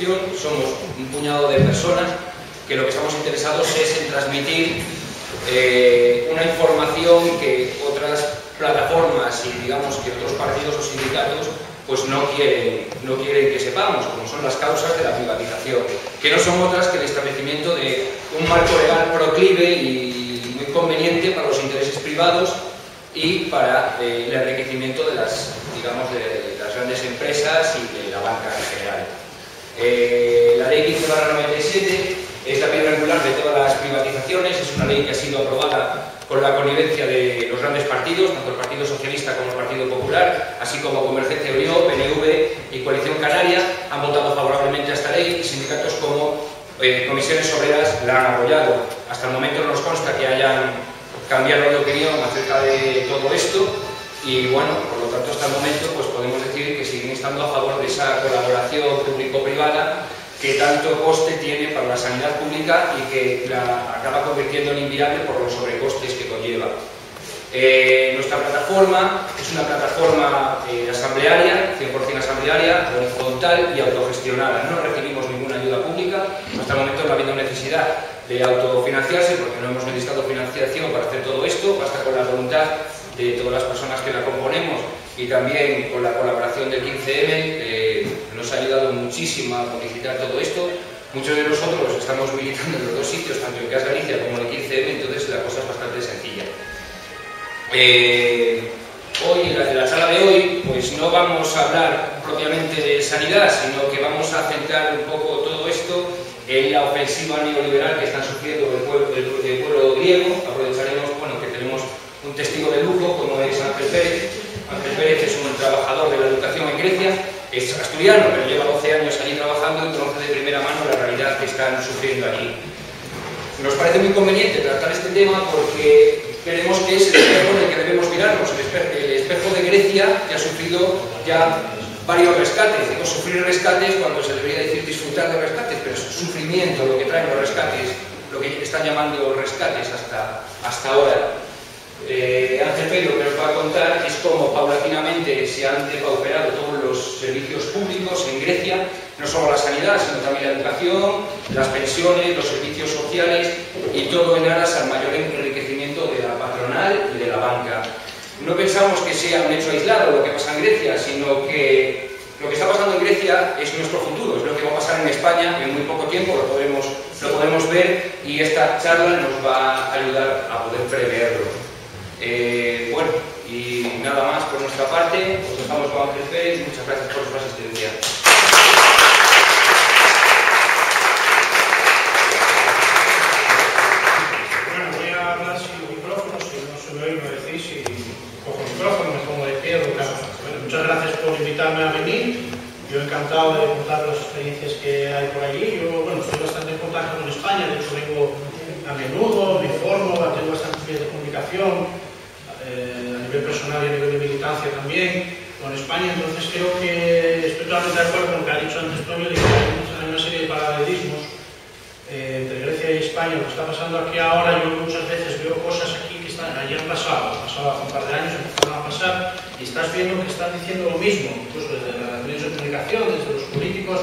institución, somos un puñado de personas que lo que estamos interesados es en transmitir una información que otras plataformas y digamos que otros partidos o sindicatos pues no quieren que sepamos, como son las causas de la privatización, que no son otras que el establecimiento de un marco legal proclive y muy conveniente para los intereses privados y para el enriquecimiento de las grandes empresas y de la banca en general. La ley 15/97 es la piedra angular de todas las privatizaciones, es una ley que ha sido aprobada con la connivencia de los grandes partidos, tanto el Partido Socialista como el Partido Popular, así como Convergencia y Unió, PNV y Coalición Canaria han votado favorablemente a esta ley y sindicatos como Comisiones Obreras la han apoyado. Hasta el momento no nos consta que hayan cambiado de opinión acerca de todo esto y bueno, por lo tanto hasta el momento pues podemos decir que siguen estando a favor de esa colaboración público-privada que tanto coste tiene para la sanidad pública y que la acaba convirtiendo en inviable por los sobrecostes que conlleva. Nuestra plataforma es una plataforma asamblearia, 100% asamblearia, horizontal y autogestionada. No recibimos ninguna ayuda pública, hasta el momento no ha habido necesidad de autofinanciarse porque no hemos necesitado financiación para hacer todo esto, basta con la voluntad de todas las personas que la componemos y también con la colaboración del 15M, nos ha ayudado muchísimo a publicitar todo esto. Muchos de nosotros estamos militando en los dos sitios, tanto en CAS Galicia como en el 15M, entonces la cosa es bastante sencilla. Hoy, en la sala de hoy, pues no vamos a hablar propiamente de sanidad, sino que vamos a centrar un poco todo esto en la ofensiva neoliberal que están sufriendo el pueblo griego. Aprovecharemos que tenemos un testigo de lujo como es Ángel Pérez. Ángel Pérez es un trabajador de la educación en Grecia, es asturiano, pero lleva 12 años allí trabajando y conoce de primera mano la realidad que están sufriendo allí. Nos parece muy conveniente tratar este tema porque creemos que es el espejo en el que debemos mirarnos, el espejo de Grecia, que ha sufrido ya varios rescates. Digo sufrir rescates cuando se debería decir disfrutar de rescates, pero es sufrimiento lo que traen los rescates, lo que están llamando rescates hasta ahora. Ángel Pérez lo que nos va a contar es cómo paulatinamente se han depauperado todos los servicios públicos en Grecia, no solo la sanidad, sino también la educación, las pensiones, los servicios sociales y todo en aras al mayor enriquecimiento de la patronal y de la banca. No pensamos que sea un hecho aislado lo que pasa en Grecia, sino que lo que está pasando en Grecia es nuestro futuro, es lo que va a pasar en España en muy poco tiempo, lo podemos ver y esta charla nos va a ayudar a poder preverlo. Bueno, y nada más por nuestra parte, os dejamos con Ángel Pérez, muchas gracias por su asistencia. Bueno, voy a hablar sin micrófono, si no se me oye me decís, si cojo el micrófono, me pongo de pie, bueno, muchas gracias por invitarme a venir, yo encantado de contar las experiencias que hay por allí. Yo, bueno, estoy bastante en contacto con España, de hecho vengo a menudo, me informo, tengo bastantes vías de comunicación, a nivel personal y a nivel de militancia también con España, entonces creo que estoy totalmente de acuerdo con lo que ha dicho antes Toño, de que hay una serie de paralelismos entre Grecia y España. Lo que está pasando aquí ahora, yo muchas veces veo cosas aquí que allí han pasado hace un par de años, empezaron a pasar y estás viendo que están diciendo lo mismo, incluso desde los medios de comunicación, desde los políticos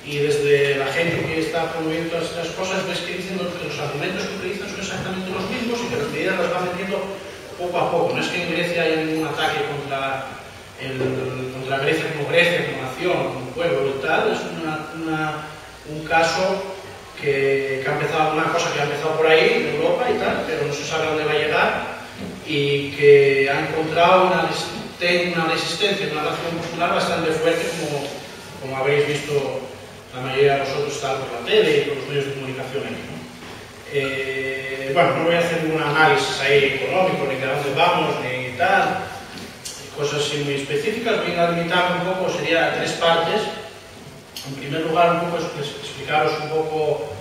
y desde la gente que está promoviendo todas estas cosas, ves que dicen que los argumentos que utilizan son exactamente los mismos y que las medidas las van metiendo poco a poco. No es que en Grecia haya ningún ataque contra Grecia como nación, como pueblo y tal, es un caso que ha empezado, una cosa que ha empezado por ahí, en Europa y tal, pero no se sabe dónde va a llegar y que ha encontrado una resistencia, una reacción popular bastante fuerte, como habréis visto la mayoría de vosotros está por la tele y por los medios de comunicación aquí, ¿no? Bueno, no voy a hacer ningún análisis ahí económico, ni de dónde vamos, ni tal, cosas así muy específicas. Voy a limitarme un poco, sería tres partes. En primer lugar, un poco explicaros un poco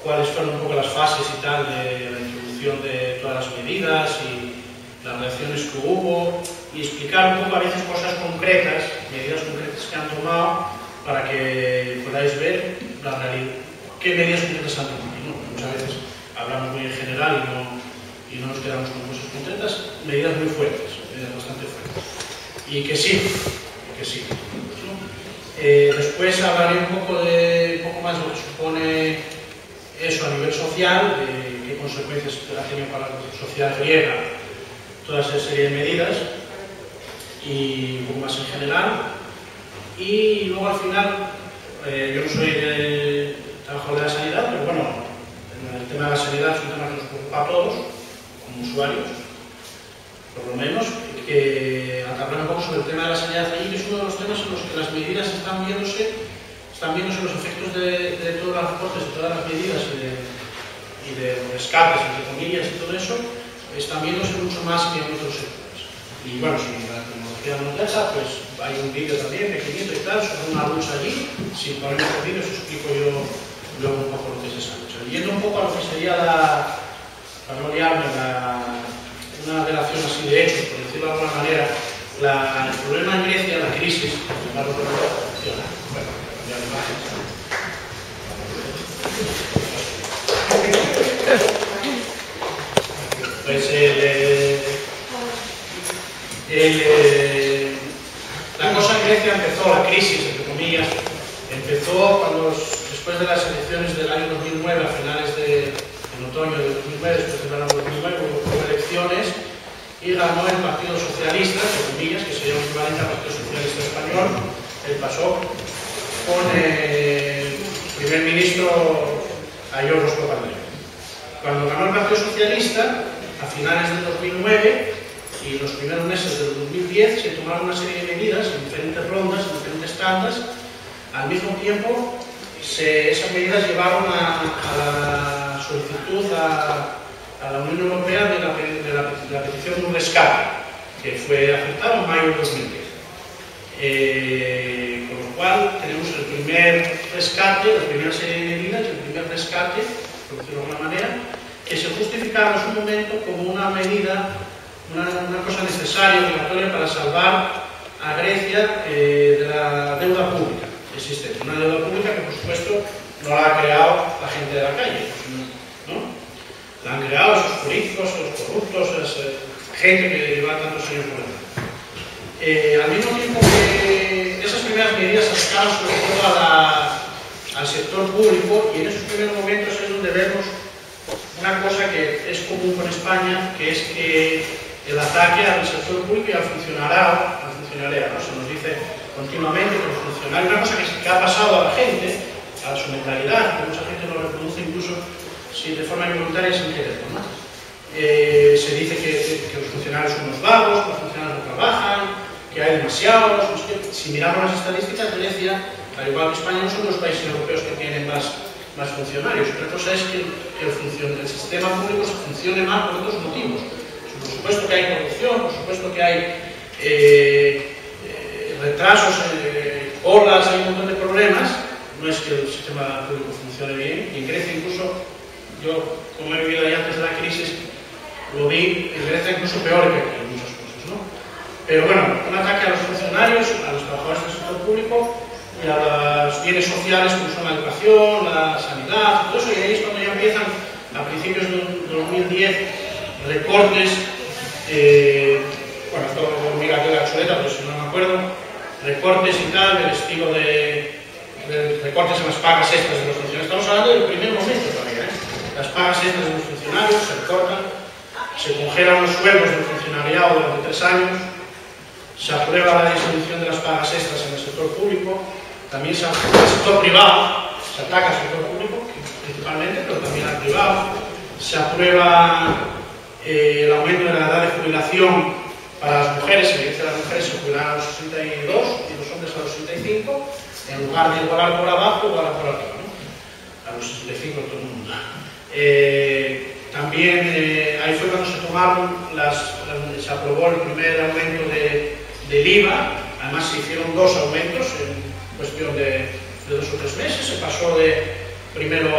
cuáles fueron un poco las fases y tal de la introducción de todas las medidas y las reacciones que hubo, y explicar un poco a veces cosas concretas, medidas concretas que han tomado, para que podáis ver la realidad, qué medidas concretas han tomado, ¿no? Muchas veces hablamos muy en general y no nos quedamos con cosas concretas, medidas muy fuertes, medidas bastante fuertes. Y que sí, ¿no? Después hablaré un poco más de lo que supone eso a nivel social, qué consecuencias ha tenido para la sociedad griega toda esa serie de medidas, y un poco más en general. Y luego al final, yo no soy trabajador de la sanidad, pero bueno, el tema de la sanidad es un tema que nos preocupa a todos, como usuarios, por lo menos, que hablar un poco sobre el tema de la sanidad allí, que es uno de los temas en los que las medidas están viéndose los efectos de todos los recortes, de todas las medidas y de los escapes, entre comillas, y todo eso, están viéndose mucho más que en otros sectores. Y bueno, si la tecnología nos deja, pues hay un vídeo también pequeñito y tal, sobre una luz allí. Si ponemos el vídeo, os explico yo luego un poco lo que es esa lucha. Yendo un poco a lo que sería para no liarme, una relación así de hechos, por decirlo de alguna manera, el problema en Grecia, la crisis, para lo que funciona. Bueno, cambiar de imagen. Pues la cosa en Grecia empezó, la crisis, entre comillas, empezó después de las elecciones del año 2009, a finales en otoño de 2009, después del verano 2009, hubo elecciones y ganó el Partido Socialista, entre comillas, que sería un equivalente al Partido Socialista Español, el PASOK, con el primer ministro Ayllón Papandreou. Cuando ganó el Partido Socialista, a finales del 2009 y los primeros meses del 2010, se tomaron una serie de medidas en diferentes rondas, en diferentes tandas. Al mismo tiempo, esas medidas llevaron a la solicitud a la Unión Europea de la petición de un rescate, que fue aceptado en mayo de 2010. Con lo cual, tenemos el primer rescate, la primera serie de medidas, el primer rescate, por decirlo de alguna manera, que se justificaba en su momento como una medida, una cosa necesaria, obligatoria para salvar a Grecia de la deuda pública existente. Una deuda pública que, por supuesto, no la ha creado la gente de la calle, ¿no? La han creado esos políticos, esos corruptos, esa gente que lleva tantos años por delante. Al mismo tiempo que esas primeras medidas acercaron sobre todo al sector público, y en esos primeros momentos es donde vemos una cosa que es común con España, que es que el ataque al sector público y al funcionariado, ¿no? Se nos dice continuamente que los funcionarios, una cosa que ha pasado a la gente, a su mentalidad, que mucha gente lo reproduce incluso de forma involuntaria y sin quererlo, ¿no? Se dice que los funcionarios son unos vagos, que los funcionarios no trabajan, que hay demasiados. Si miramos las estadísticas, Grecia, al igual que España, no son los países europeos que tienen más funcionarios. Otra cosa es que el sistema público se funcione mal por otros motivos. Por supuesto que hay corrupción, por supuesto que hay retrasos, olas, hay un montón de problemas. No es que el sistema público funcione bien. Y en Grecia incluso, yo como he vivido ahí antes de la crisis, lo vi en Grecia incluso peor que aquí en muchas cosas, ¿no? Pero bueno, un ataque a los funcionarios, a los trabajadores del sector público y a los bienes sociales como son la educación, la sanidad, todo eso, y ahí es cuando ya empiezan, a principios de 2010, recortes, bueno, esto mira que la chuleta, pero si no me acuerdo, recortes y tal, del estilo de recortes en las pagas extras de los funcionarios. Estamos hablando del primer momento todavía, ¿eh? Las pagas extras de los funcionarios se recortan, se congelan los sueldos del funcionariado durante 3 años, se aprueba la disminución de las pagas extras en el sector público, también en el sector privado, se ataca al sector público principalmente, pero también al privado, se aprueba el aumento de la edad de jubilación para las mujeres, se dice que las mujeres se jubilan a los 62 y los hombres a los 65, en lugar de igualar por abajo, igualar por arriba, ¿no? A los 65 todo el mundo. También ahí fue cuando se tomaron, se aprobó el primer aumento del IVA, además se hicieron 2 aumentos en cuestión de 2 o 3 meses, se pasó primero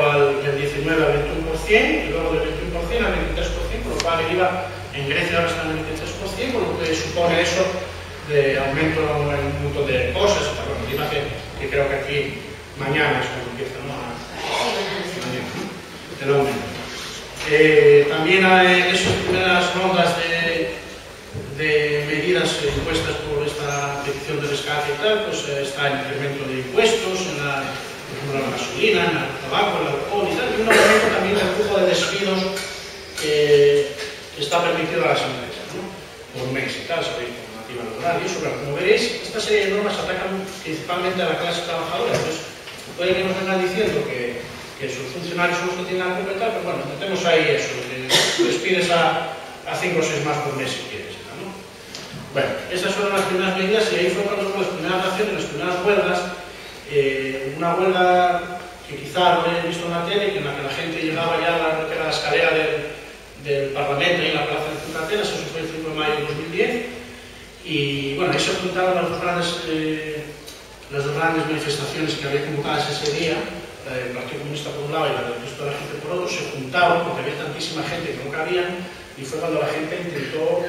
del 19 al 21% y luego del 21% al 23%, por lo cual el IVA en Grecia ahora está en el 23%, por lo que supone eso de aumento en un montón de cosas, el IVA que creo que aquí mañana es cuando empieza, ¿no? El aumento. También hay esas primeras rondas de medidas impuestas por esta petición condición de rescate y tal, pues está el incremento de impuestos, por ejemplo, en la gasolina, en el tabaco, en el alcohol y tal, y un aumento también del flujo de despidos que está permitido a las empresas, ¿no? Por mes y tal, sabéis, por normativa laboral y eso, pero como veréis, esta serie de normas atacan principalmente a la clase trabajadora, entonces puede que nos vengan diciendo que sus funcionarios son los que tienen la culpa y tal, pero bueno, metemos ahí eso, que despides a 5 o 6 más por mes si quieres, ¿no? Bueno, esas fueron las primeras medidas y ahí fue cuando hubo las primeras reacciones, las primeras huelgas, una huelga que quizá lo he visto en la tele, en la que la gente llegaba ya a la escalera del Parlamento y en la plaza de Atenas, eso fue el 5 de mayo de 2010, y bueno, ahí se juntaron las dos grandes manifestaciones que había convocadas ese día, la del Partido Comunista por un lado y la del resto de la gente por otro, se juntaron porque había tantísima gente que no cabían, y fue cuando la gente intentó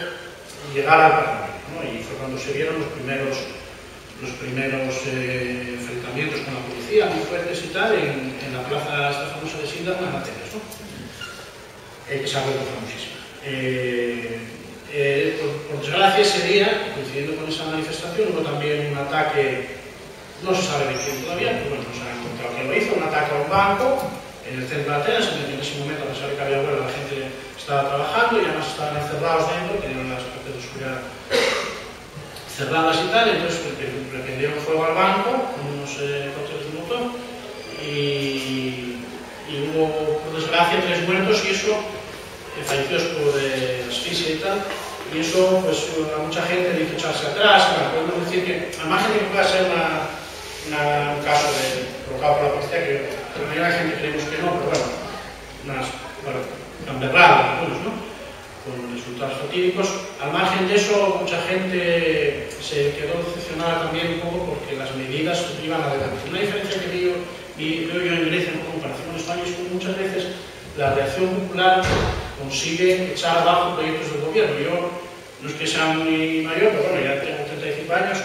llegar al Parlamento, ¿no? Y fue cuando se vieron los primeros enfrentamientos con la policía muy fuertes y tal en la plaza esta famosa de Sinda en Atenas, ¿no? Que se ha vuelto famosísima. Por desgracia, ese día, coincidiendo con esa manifestación, hubo también un ataque, no se sabe de quién todavía, pero bueno, no se ha encontrado quién lo hizo, un ataque a un banco en el centro de Atenas, en el que en ese momento, a pesar de que había huelga, la gente estaba trabajando y además estaban encerrados dentro, tenían las partes de seguridad cerradas y tal, entonces le prendieron fuego al banco con unos coches de motor y hubo, por desgracia, 3 muertos y eso, fallecidos por asfixia y tal, y eso pues a mucha gente le hizo echarse atrás. Bueno, podemos decir que, al margen de que pueda ser un caso provocado por la policía, que la mayoría de la gente creemos que no, pero bueno, han berrado algunos, ¿no? Con resultados fatídicos. Al margen de eso, mucha gente se quedó decepcionada también un poco porque las medidas iban adelante. Una diferencia que veo yo en Grecia en comparación con España es que muchas veces la reacción popular consigue echar abajo proyectos del gobierno. Yo no es que sea muy mayor, pero bueno, ya tengo 35 años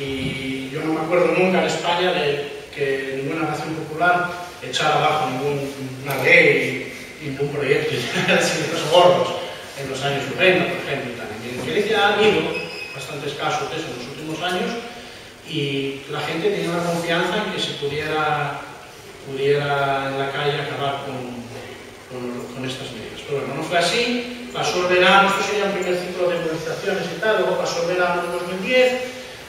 y yo no me acuerdo nunca en España de que ninguna nación popular echara abajo ninguna ley, ningún proyecto de ciertos gordos en los años 90, por ejemplo. En Grecia ha habido bastantes casos de eso en los últimos años y la gente tenía una confianza en que se pudiera en la calle acabar con estas medidas. Pero bueno, no fue así, pasó el verano, esto sería el primer ciclo de movilizaciones y tal, luego pasó el verano de 2010,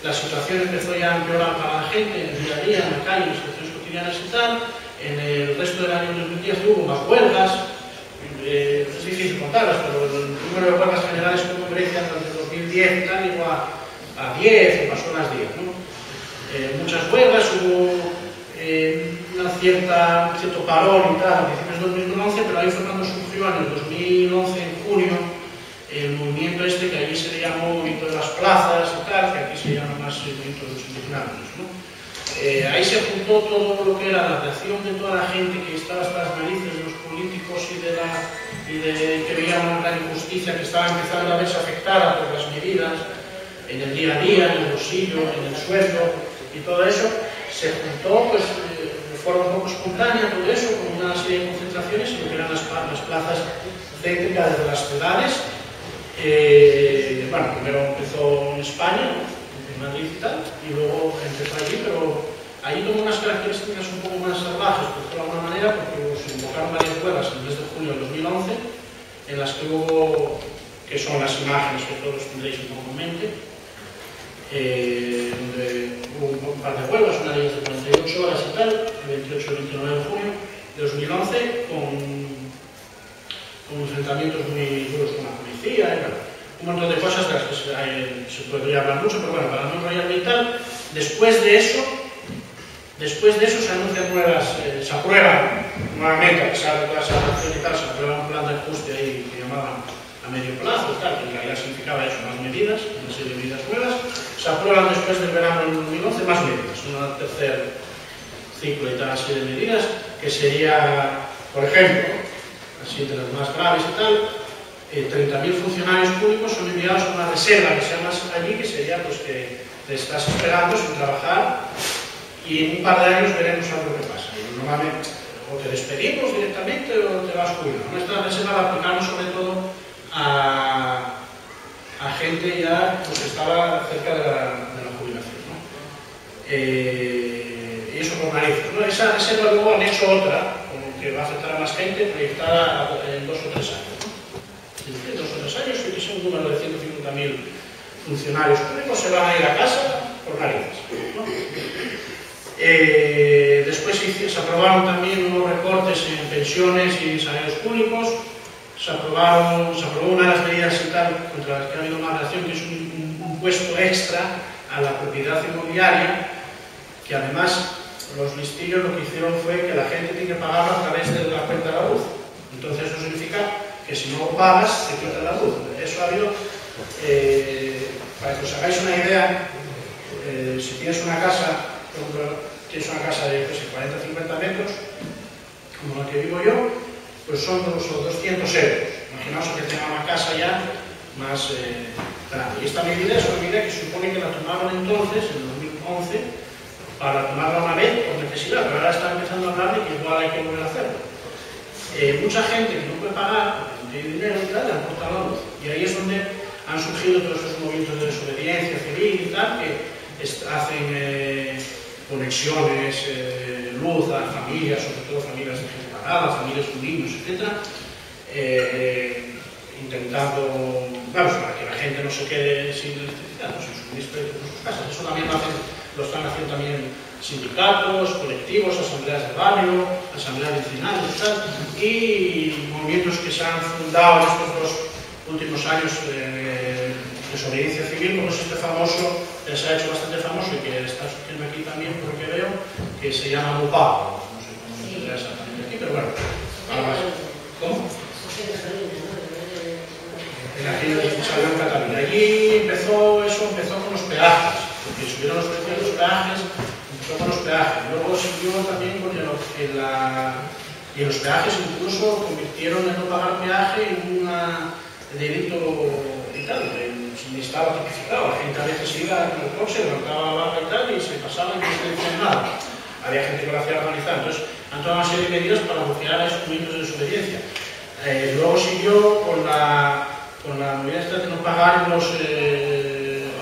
la situación empezó ya a empeorar para la gente en el día a día, en la calle, en las situaciones cotidianas y tal. En el resto del año 2010 hubo más huelgas, es difícil contarlas, pero el número de huelgas generales que hubo en Grecia durante 2010 y tal llegó a 10 o pasó a las 10, ¿no? Muchas huelgas, hubo cierto parón y tal a principios de 2011, pero ahí fue cuando surgió en el 2011, en junio, el movimiento este que allí se le llamó movimiento de las plazas y tal, que aquí se llama más el movimiento de los indignados, ¿no? Ahí se juntó todo lo que era la reacción de toda la gente que estaba hasta las narices de los políticos y de que veían una gran injusticia que estaba empezando a verse afectada por las medidas en el día a día, en el bolsillo, en el sueldo y todo eso. Se juntó pues, de forma un poco espontánea todo eso, con una serie de concentraciones en lo que eran las plazas céntricas de las ciudades. Bueno, primero empezó en España, en Madrid y tal, y luego empezó allí, pero allí tomó unas características un poco más salvajes, por decirlo de alguna manera, porque se invocaron varias huelgas en el mes de junio de 2011, en las que hubo, que son las imágenes que todos tendréis un poco en mente, donde hubo un par de huelgas, una de ellas de 48 horas y tal, el 28 y 29 de junio de 2011, con enfrentamientos muy duros con la policía, y bueno, un montón de cosas de las que se podría hablar mucho, pero bueno, para no enrollarme y tal. Después de eso se anuncian se aprueba nuevamente, a pesar de toda esa acción y tal, se aprueba un plan de ajuste ahí que llamaban a medio plazo, tal, que en realidad significaba eso, más medidas, una serie de medidas nuevas. Se aprueban después del verano del 2011 más medidas, un tercer ciclo y tal, así de medidas, que sería, por ejemplo, así de las más graves y tal, 30.000 funcionarios públicos son enviados a una reserva que se llama allí, que sería pues que te estás esperando sin trabajar y en un par de años veremos algo que pasa. Y normalmente o te despedimos directamente o te vas jubilando. Nuestra reserva la aplicamos sobre todo a gente ya pues, que estaba cerca de la jubilación. y eso por narices, ¿no? Esa reserva luego han hecho otra, como que va a afectar a más gente, proyectada en 2 o 3 años, ¿no? Es decir, 2 o 3 años y que sea un número de 150.000 funcionarios públicos se van a ir a casa por narices, ¿no? Después se aprobaron también unos recortes en pensiones y salarios públicos. Se aprobó una de las medidas y tal contra las que ha habido una reacción, que es un impuesto extra a la propiedad inmobiliaria, que además los listillos lo que hicieron fue que la gente tiene que pagarlo a través de la cuenta de la luz. Entonces eso significa que si no pagas, te quitan la luz. Eso ha habido, para que os hagáis una idea, si tienes una casa, por ejemplo, tienes una casa de 40 o 50 metros, como la que vivo yo, pues son unos 200 euros. Imaginaos que tenga una casa ya más grande. Y esta medida es una medida que supone que la tomaron entonces, en 2011, para tomarla una vez por necesidad, pero ahora están empezando a hablar de que igual hay que volver a hacerlo. Mucha gente que no puede pagar, no tiene dinero y tal, le han cortado la luz. Y ahí es donde han surgido todos esos movimientos de desobediencia civil y tal, que hacen conexiones, luz a familias, sobre todo familias de gente pagada, familias con niños, etc. Intentando, vamos, para que la gente no se quede sin electricidad, no, sin suministro de sus casas. Eso también lo están haciendo también sindicatos, colectivos, asambleas de barrio, asambleas vecinales y tal, y movimientos que se han fundado en estos 2 últimos años de desobediencia civil, como es este famoso, que se ha hecho bastante famoso y que está surgiendo aquí también, por lo que veo, que se llama MUPAO. No sé cómo se llama exactamente aquí, pero bueno. ¿Cómo? Aquí salió en Cataluña. Allí empezó con los peajes, porque subieron los precios de los peajes, empezó con los peajes. Luego siguió también con y los peajes incluso convirtieron el no pagar peaje en un delito y tal. Ni estaba tipificado. La gente a veces iba con el coche, levantaba la barra y tal, y se pasaba y no se decía nada. Había gente que lo hacía organizar. Entonces, han tomado una serie de medidas para bloquear a esos movimientos de desobediencia. Luego siguió con la medida de no pagar en los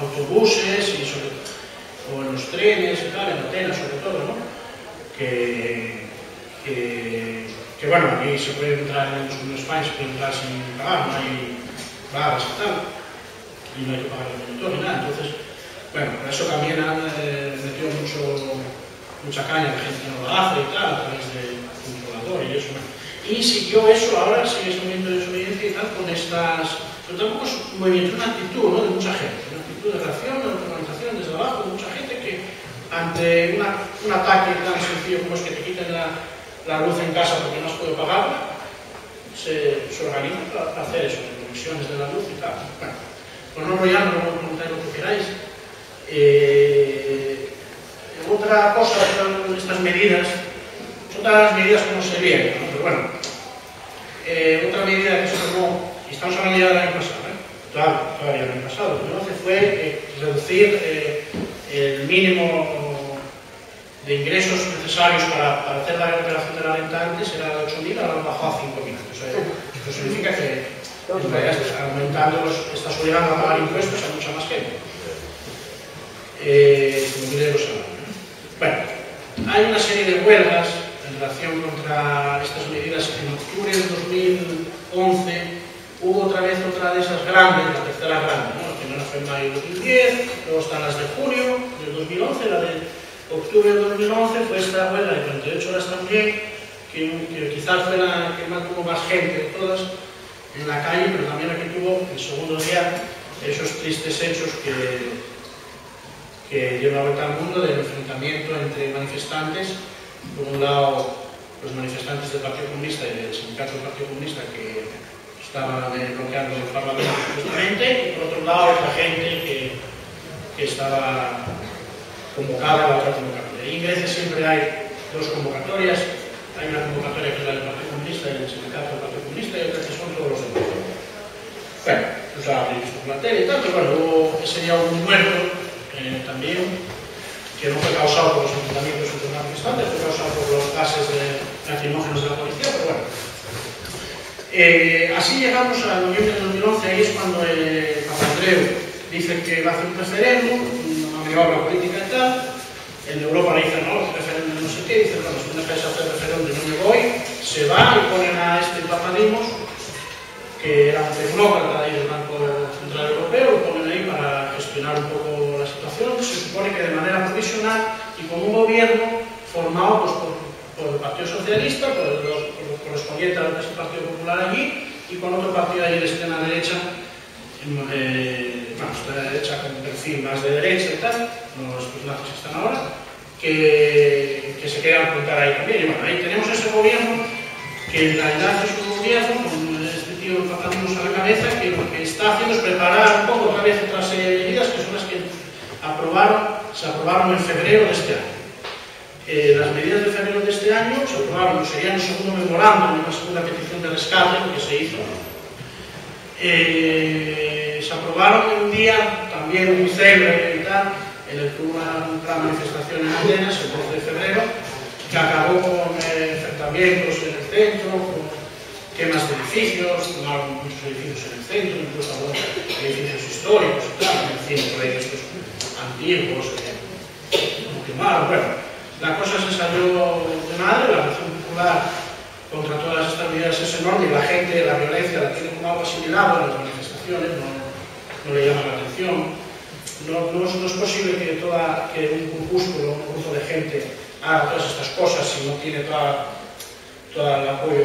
autobuses o en los trenes y tal, en Atenas sobre todo, ¿no? Que bueno, aquí se puede entrar en España, se puede entrar sin pagar, no hay barras y tal, y no hay que pagar el conductor ni nada. Entonces, bueno, por eso también han metido mucha caña a la gente que no lo hace y tal, a través del controlador y eso. Y siguió eso, ahora sigue ese movimiento de desobediencia y tal, con estas. Pero tampoco es un movimiento, una actitud, ¿no?, de mucha gente, una actitud de reacción, de organización desde abajo, de mucha gente que ante un ataque tan sencillo como es que te quiten la luz en casa porque no has podido pagarla, se organiza para hacer eso, conexiones de la luz y tal. Bueno, pues no enrollando, luego preguntáis lo que queráis. Otra cosa son estas medidas, son todas las medidas como se vienen, ¿no? Pero bueno, otra medida que se tomó, y estamos hablando ya del año pasado, todavía el año pasado, lo que fue reducir el mínimo de ingresos necesarios para hacer la recuperación de la renta antes era de 8.000, ahora bajó a 5.000. Esto significa que en realidad estás obligando a pagar impuestos a mucha más gente. Como dinero salario. Bueno, hay una serie de huelgas en relación contra estas medidas. En octubre del 2011 hubo otra vez otra de esas grandes, la tercera grande, ¿no? La primera fue en mayo de 2010, luego están las de junio del 2011, la de octubre del 2011 fue esta huelga de 48 horas también, que quizás fue la que más tuvo más gente de todas en la calle, pero también aquí tuvo el segundo día esos tristes hechos que dieron la vuelta al mundo del enfrentamiento entre manifestantes, por un lado los manifestantes del Partido Comunista y del sindicato del Partido Comunista que estaban bloqueando el Parlamento justamente, y por otro lado la gente que estaba convocada a la otra convocatoria. Y en Grecia siempre hay 2 convocatorias, hay una convocatoria que es la del Partido Comunista y del sindicato del Partido Comunista, y otra que son todos los demás. Bueno, pues habéis visto por la tele y tal, pero bueno, hubo ese día un muerto también, que no fue causado por los enfrentamientos entre los manifestantes, fue causado por los gases lacrimógenos de la policía, pero bueno. Así llegamos a noviembre de 2011, ahí es cuando Papandreou dice que va a hacer un referéndum, una maniobra política y tal, en Europa le dicen, no, referéndum no sé qué, dicen, bueno, si no dejáis hacer referéndum no me voy, se va y ponen a este Papadimos, que era un tecnócrata del Banco Central Europeo, lo ponen ahí para gestionar un poco la situación. Se supone que de manera provisional y con un gobierno formado pues, por el Partido Socialista, por el correspondiente al Partido Popular allí, y con otro partido allí de extrema derecha, extrema derecha con un perfil más de derecha y tal, no los nazis que están ahora, que se quedan apuntar ahí también. Y bueno, ahí tenemos ese gobierno que en realidad es un gobierno con este tío Papadimos a la cabeza, que lo que está haciendo es preparar un poco otra vez otras medidas que son las que se aprobaron en febrero de este año. Las medidas de febrero de este año se aprobaron, sería un segundo memorándum, una segunda petición de rescate que se hizo. Se aprobaron en un día también muy célebre y tal, en el que hubo una manifestación en Atenas el 12 de febrero, que acabó con enfrentamientos en el centro, con quemas de edificios, tomaron muchos edificios en el centro, incluso algunos edificios históricos y tal, en fin, proyectos antiguos, quemaron. Bueno, la cosa se salió de madre, la reacción popular contra todas estas medidas es enorme y la gente, la violencia la tiene como algo asimilado en las manifestaciones, no le llama la atención. No es posible que un grupúsculo, un grupo de gente haga todas estas cosas si no tiene todo el apoyo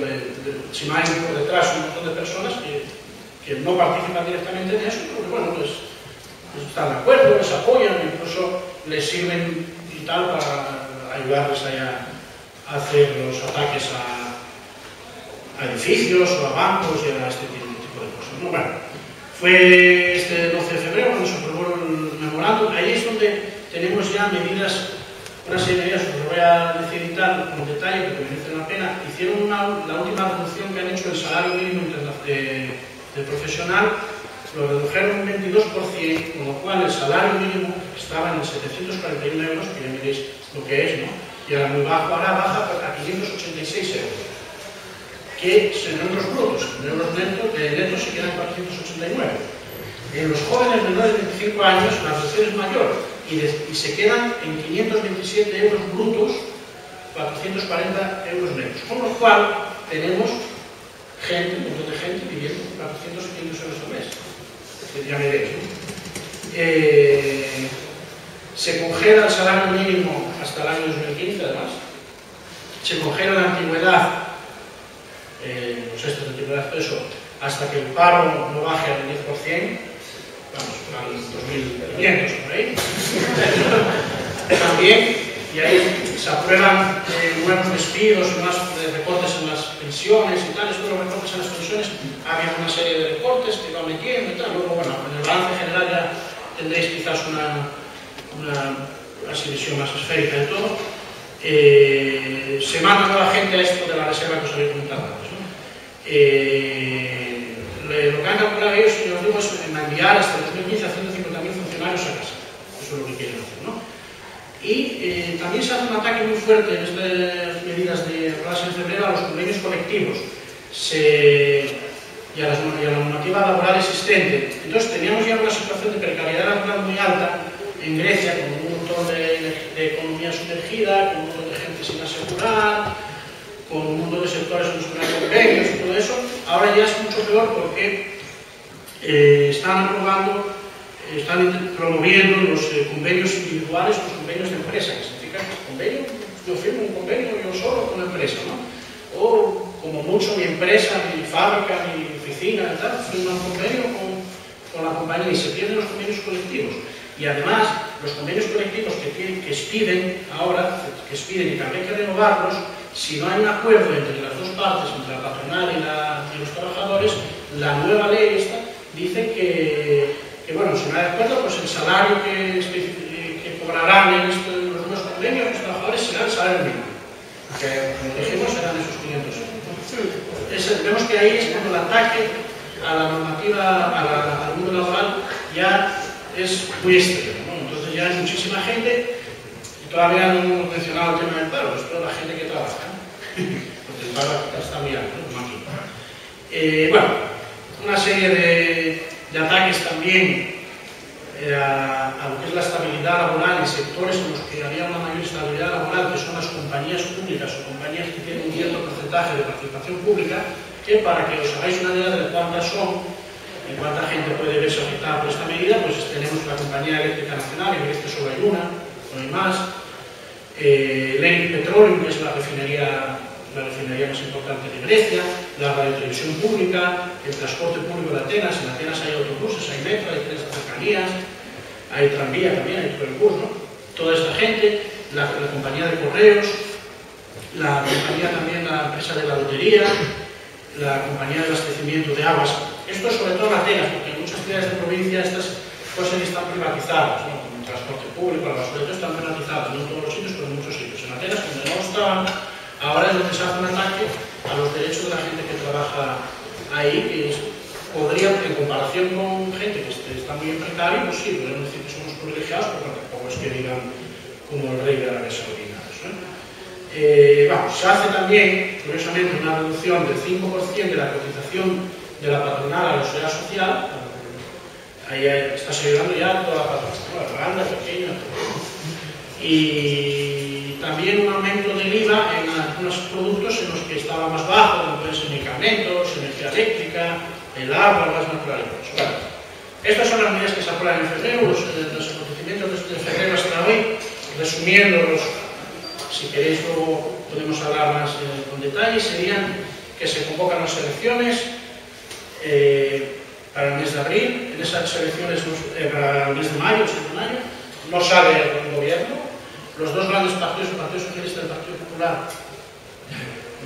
si no hay por detrás un montón de personas que no participan directamente en eso, pero que bueno, pues están de acuerdo, les apoyan, incluso les sirven y tal para ayudarles a hacer los ataques a edificios o a bancos y a este tipo de cosas. ¿No? Bueno, fue este 12 de febrero cuando se aprobó el memorándum. Ahí es donde tenemos ya medidas, una serie de medidas, os lo voy a decir y tal con detalle porque merece la pena. Hicieron la última reducción que han hecho del salario mínimo de profesional, lo redujeron un 22%, con lo cual el salario mínimo estaba en 741 euros, que ya veréis lo que es, ¿no? Y ahora muy bajo, ahora baja a 586 euros, que son euros brutos, en euros netos se quedan 489. En los jóvenes menores de 25 años la reducción es mayor y se quedan en 527 euros brutos, 440 euros netos, con lo cual tenemos un montón de gente viviendo 400 y 500 euros al mes. Ya veréis, ¿no? Se congela el salario mínimo hasta el año 2015, además. Se congela la antigüedad, los extras de antigüedad, eso, hasta que el paro no baje al 10%, vamos, al 2500, por ahí. También, y ahí se aprueban nuevos despidos, más recortes en las pensiones y tal. Esto de los recortes en las pensiones, había una serie de recortes que iban metiendo y tal. Luego, bueno, en el balance general ya tendréis quizás una visión más esférica de todo. Se manda toda la gente a esto de la reserva que os había comentado antes, ¿no? Lo que han calculado ellos, yo os digo, es enviar hasta el 2015 a 150.000 funcionarios a casa. Eso es lo que quieren hacer, ¿no? Y también se hace un ataque muy fuerte en estas medidas de aprobadas en febrero a los convenios colectivos y a la normativa laboral existente. Entonces teníamos ya una situación de precariedad laboral muy alta en Grecia, con un montón de economía sumergida, con un montón de gente sin asegurar, con un montón de sectores en los convenios y todo eso. Ahora ya es mucho peor porque están promoviendo los convenios individuales, los convenios de empresa, que significa convenio, yo firmo un convenio yo solo con la empresa, ¿no? O como mucho mi empresa, mi fábrica, mi oficina, tal, firma un convenio con la compañía y se pierden los convenios colectivos. Y además, los convenios colectivos que expiden ahora, que expiden y que habría que renovarlos, si no hay un acuerdo entre las dos partes, entre la patronal y los trabajadores, la nueva ley esta dice que bueno, si no hay acuerdo, pues el salario que cobrarán en los nuevos convenios los trabajadores será el salario mínimo. Que como dijimos serán esos 500 euros. Vemos que ahí es cuando el ataque a la normativa, al mundo laboral, ya es muy extremo, ¿no? Entonces ya hay muchísima gente, y todavía no hemos mencionado el tema del paro, es toda la gente que trabaja, ¿no? Porque el paro está muy alto, ¿no? Como aquí. Bueno, una serie de ataques también a lo que es la estabilidad laboral en sectores en los que había una mayor estabilidad laboral, que son las compañías públicas o compañías que tienen un cierto porcentaje de participación pública, que para que os hagáis una idea de cuántas son y cuánta gente puede verse afectada por esta medida, pues tenemos la Compañía Eléctrica Nacional, en Grecia solo hay una, no hay más, Hellenic Petroleum, que es la refinería más importante de Grecia, la radiotelevisión pública, el transporte público de Atenas. En Atenas hay autobuses, hay metro, hay trenes de cercanías, hay tranvía también, hay trolebús, ¿no? Toda esta gente, la compañía de correos, la compañía también, la empresa de la lotería, la compañía de abastecimiento de aguas. Esto sobre todo en Atenas, porque en muchas ciudades de provincia estas cosas están privatizadas, ¿no? Como el transporte público, la basura, están privatizadas, no en todos los sitios, pero en muchos sitios. En Atenas, donde no estaban, ahora es donde se hace un ataque a los derechos de la gente que trabaja ahí, que podría, en comparación con gente que está muy en precario, pues sí, podemos decir que somos privilegiados, pero tampoco es que digan como el rey de Arabia Saudita. Se hace también, curiosamente, una reducción del 5% de la cotización de la patronal a la seguridad social. Ahí está ayudando ya toda la patronal, la grande, la pequeña, y también un aumento del IVA en algunos productos en los que estaba más bajo, como pueden ser medicamentos, energía eléctrica, el agua, el gas natural. Bueno, estas son las medidas que se aprueban en febrero, los acontecimientos de febrero hasta hoy, resumiéndolos. Si queréis luego podemos hablar más con detalle, serían que se convocan las elecciones para el mes de abril. En esas elecciones para el mes de mayo, el 7 de mayo, no sale el gobierno. Los dos grandes partidos, el Partido Socialista y el Partido Popular,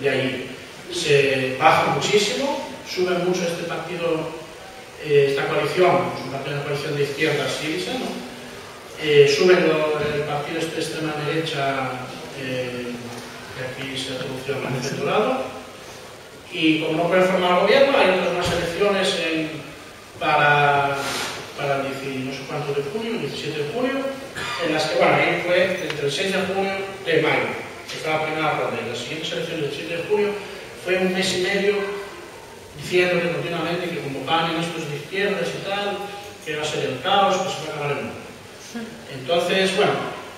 de ahí se bajan muchísimo, suben mucho este partido, esta coalición, es un partido de coalición de izquierda, Syriza, ¿no? Suben el partido de extrema derecha, que aquí se ha traducido al electorado, y como no pueden formar gobierno, hay otras más elecciones para el no sé cuánto de junio, 17 de junio, en las que, bueno, ahí fue entre el 6 de mayo, que fue la primera ronda, y las siguientes elecciones del 7 de junio fue un mes y medio diciéndole continuamente que convocaban en estos de izquierdas y tal, que iba a ser el caos, que se iba a acabar el mundo. Entonces, bueno,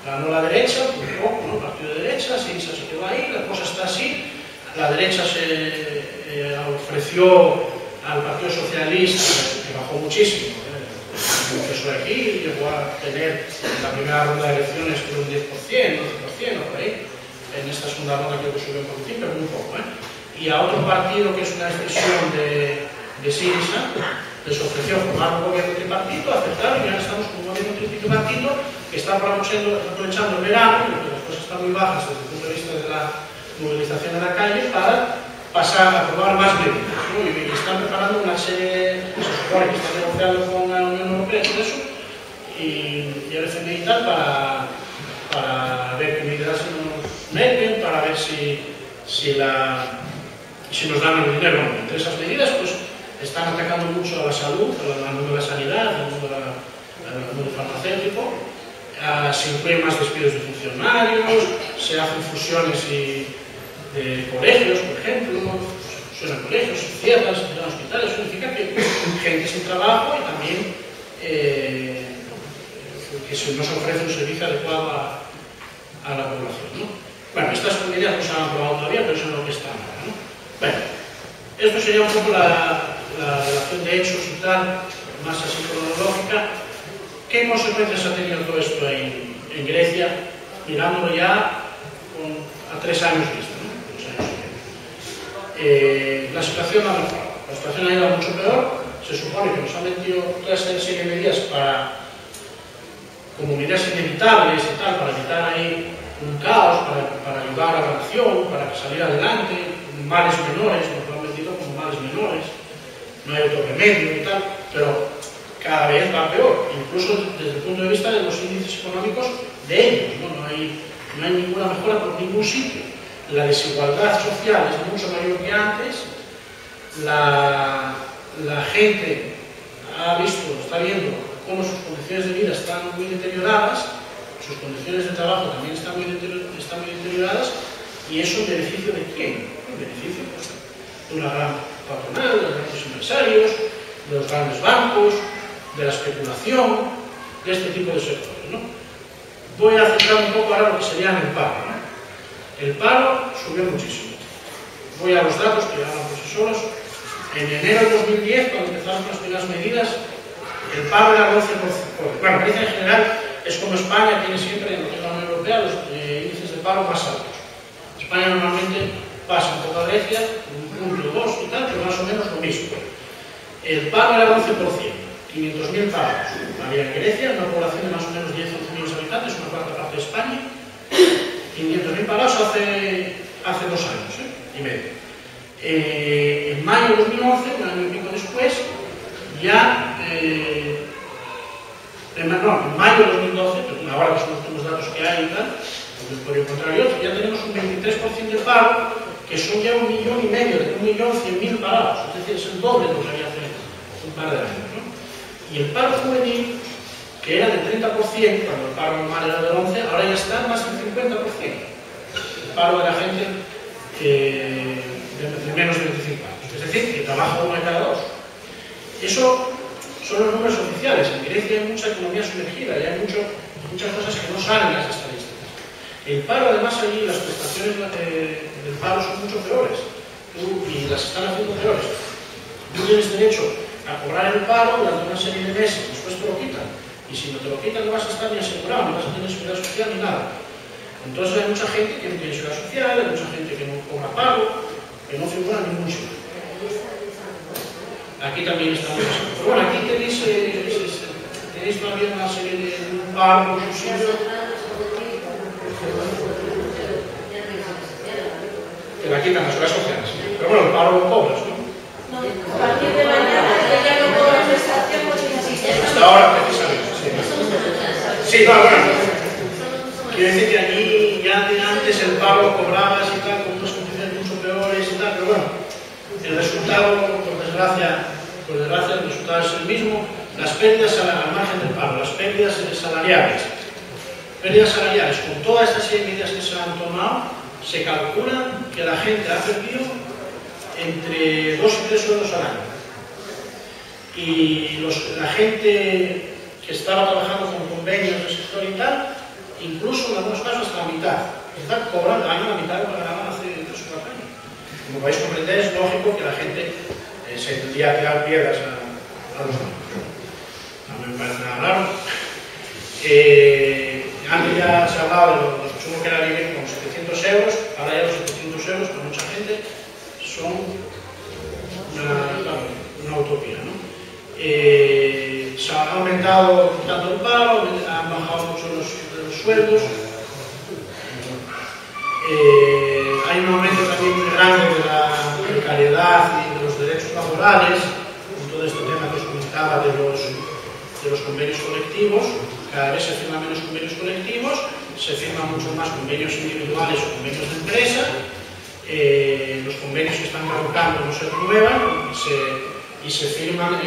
ganó la derecha, un poco, ¿no? Partido de derecha, Syriza se quedó ahí, la cosa está así. La derecha se ofreció al Partido Socialista, que bajó muchísimo, empezó aquí, llegó a tener en la primera ronda de elecciones creo un 10%, 12%, por ahí. En esta segunda ronda creo que subió un poquitín, pero muy poco, Y a otro partido que es una expresión de Syriza, les ofreció formar un gobierno tripartito, aceptaron, y ahora estamos con un gobierno tripartito que está aprovechando el verano, porque las cosas están muy bajas desde el punto de vista de la movilización en la calle, para pasar a aprobar más medidas, ¿no? Y están preparando una serie, se supone que están negociando con la Unión Europea y todo eso, y el FMI y tal, para ver qué medidas nos meten, para ver si nos dan el dinero. Entre esas medidas, pues, están atacando mucho a la salud, al mundo de la sanidad, al mundo farmacéutico, se incluyen más despidos de funcionarios, se hacen fusiones de colegios, por ejemplo, se fusionan colegios, se cierran hospitales, eso significa que gente sin trabajo y también que no se ofrece un servicio adecuado a la población, ¿no? Bueno, estas medidas no se han aprobado todavía, pero eso es lo que están ahora, ¿no? Bueno, esto sería un poco la relación de hechos y tal, más así cronológica. ¿Qué consecuencias ha tenido todo esto en Grecia, mirándolo ya a 3 años vista, ¿no? 3 años. La situación no ha mejorado, la situación ha ido mucho peor. Se supone que nos han metido toda esta serie de medidas como medidas inevitables y tal, para evitar ahí un caos, para ayudar a la nación, para salir adelante, males menores, nos lo han metido como males menores, no hay otro remedio y tal, pero cada vez va peor, incluso desde el punto de vista de los índices económicos de ellos, ¿no? No hay ninguna mejora por ningún sitio. La desigualdad social es mucho mayor que antes, la gente está viendo cómo sus condiciones de vida están muy deterioradas, sus condiciones de trabajo también están muy deterioradas, y eso en beneficio de quién? En beneficio, pues, de una gran patronal, de los grandes empresarios, de los grandes bancos, de la especulación, de este tipo de sectores, ¿no? Voy a centrar un poco ahora lo que sería en el paro, ¿no? El paro subió muchísimo. Voy a los datos que hablan por sí solos. En enero de 2010, cuando empezaron las primeras medidas, el paro era 12%. Bueno, Galicia en general es como España, tiene siempre en la Unión Europea los índices de paro más altos. España normalmente pasa un poco a Grecia, un punto, dos y tal, pero más o menos lo mismo. El paro era 11%, 500.000 parados. Había en Grecia una población de más o menos 10-11 millones de habitantes, una cuarta parte de España, 500.000 parados hace 2 años y medio. En mayo de 2011, un año y pico después, ya, en mayo de 2012, ahora que son los últimos datos que hay y tal, por el contrario, ya tenemos un 23% de paro, que son ya 1,5 millones, 1.100.000 parados, es decir, es el doble de lo que había hace un par de años, ¿no? Y el paro juvenil, que era del 30%, cuando el paro normal era del 11%, ahora ya está más del 50%. El paro de la gente de menos de 25 años, es decir, que trabaja 1 de cada 2. Eso son los números oficiales. En Grecia hay mucha economía sumergida y hay muchas cosas que no salen en las estadísticas. El paro, además, allí las prestaciones del paro son mucho peores y las están haciendo peores. Tú tienes derecho a cobrar el paro durante una serie de meses, después te lo quitan. Y si no te lo quitan, no vas a estar ni asegurado, no vas a tener seguridad social ni nada. Entonces hay mucha gente que no tiene seguridad social, hay mucha gente que no cobra paro, que no figura en ningún sitio. Aquí también estamos. Pero bueno, aquí tenéis también una serie de paro, subsidio. Que la quitan las seguridad social. Pero bueno, el paro lo cobras, ¿no? No, a partir de mañana ya no cobras prestación porque no existe. Hasta ahora, precisamente. Sí, no, bueno. Quiero decir que allí ya antes el paro cobrabas y tal, con unas condiciones mucho peores y tal, pero bueno, el resultado, por desgracia, el resultado es el mismo. Las pérdidas al margen del paro, las pérdidas salariales. Pérdidas salariales, con todas estas medidas que se han tomado, se calcula que la gente ha perdido entre 2 y 3 sueldos al año. Y la gente que estaba trabajando con convenios del sector y tal, incluso en algunos casos hasta la mitad. Están cobrando la mitad de lo que ganaban hace 3 o 4 años. Como podéis comprender, es lógico que la gente se tendría a tirar piedras a los bancos. No me parece nada raro. Antes ya se hablaba de lo consumo que era vivir con 700 euros, ahora ya los 700 euros para mucha gente son una utopía, ¿no? Se ha aumentado tanto el paro, han bajado mucho los sueldos. Hay un aumento también muy grande de la precariedad y de los derechos laborales, con todo este tema que os comentaba de los convenios colectivos. Cada vez se firman menos convenios colectivos, se firman muchos más convenios individuales o convenios de empresa. Los convenios que están caducando no se renuevan y se firman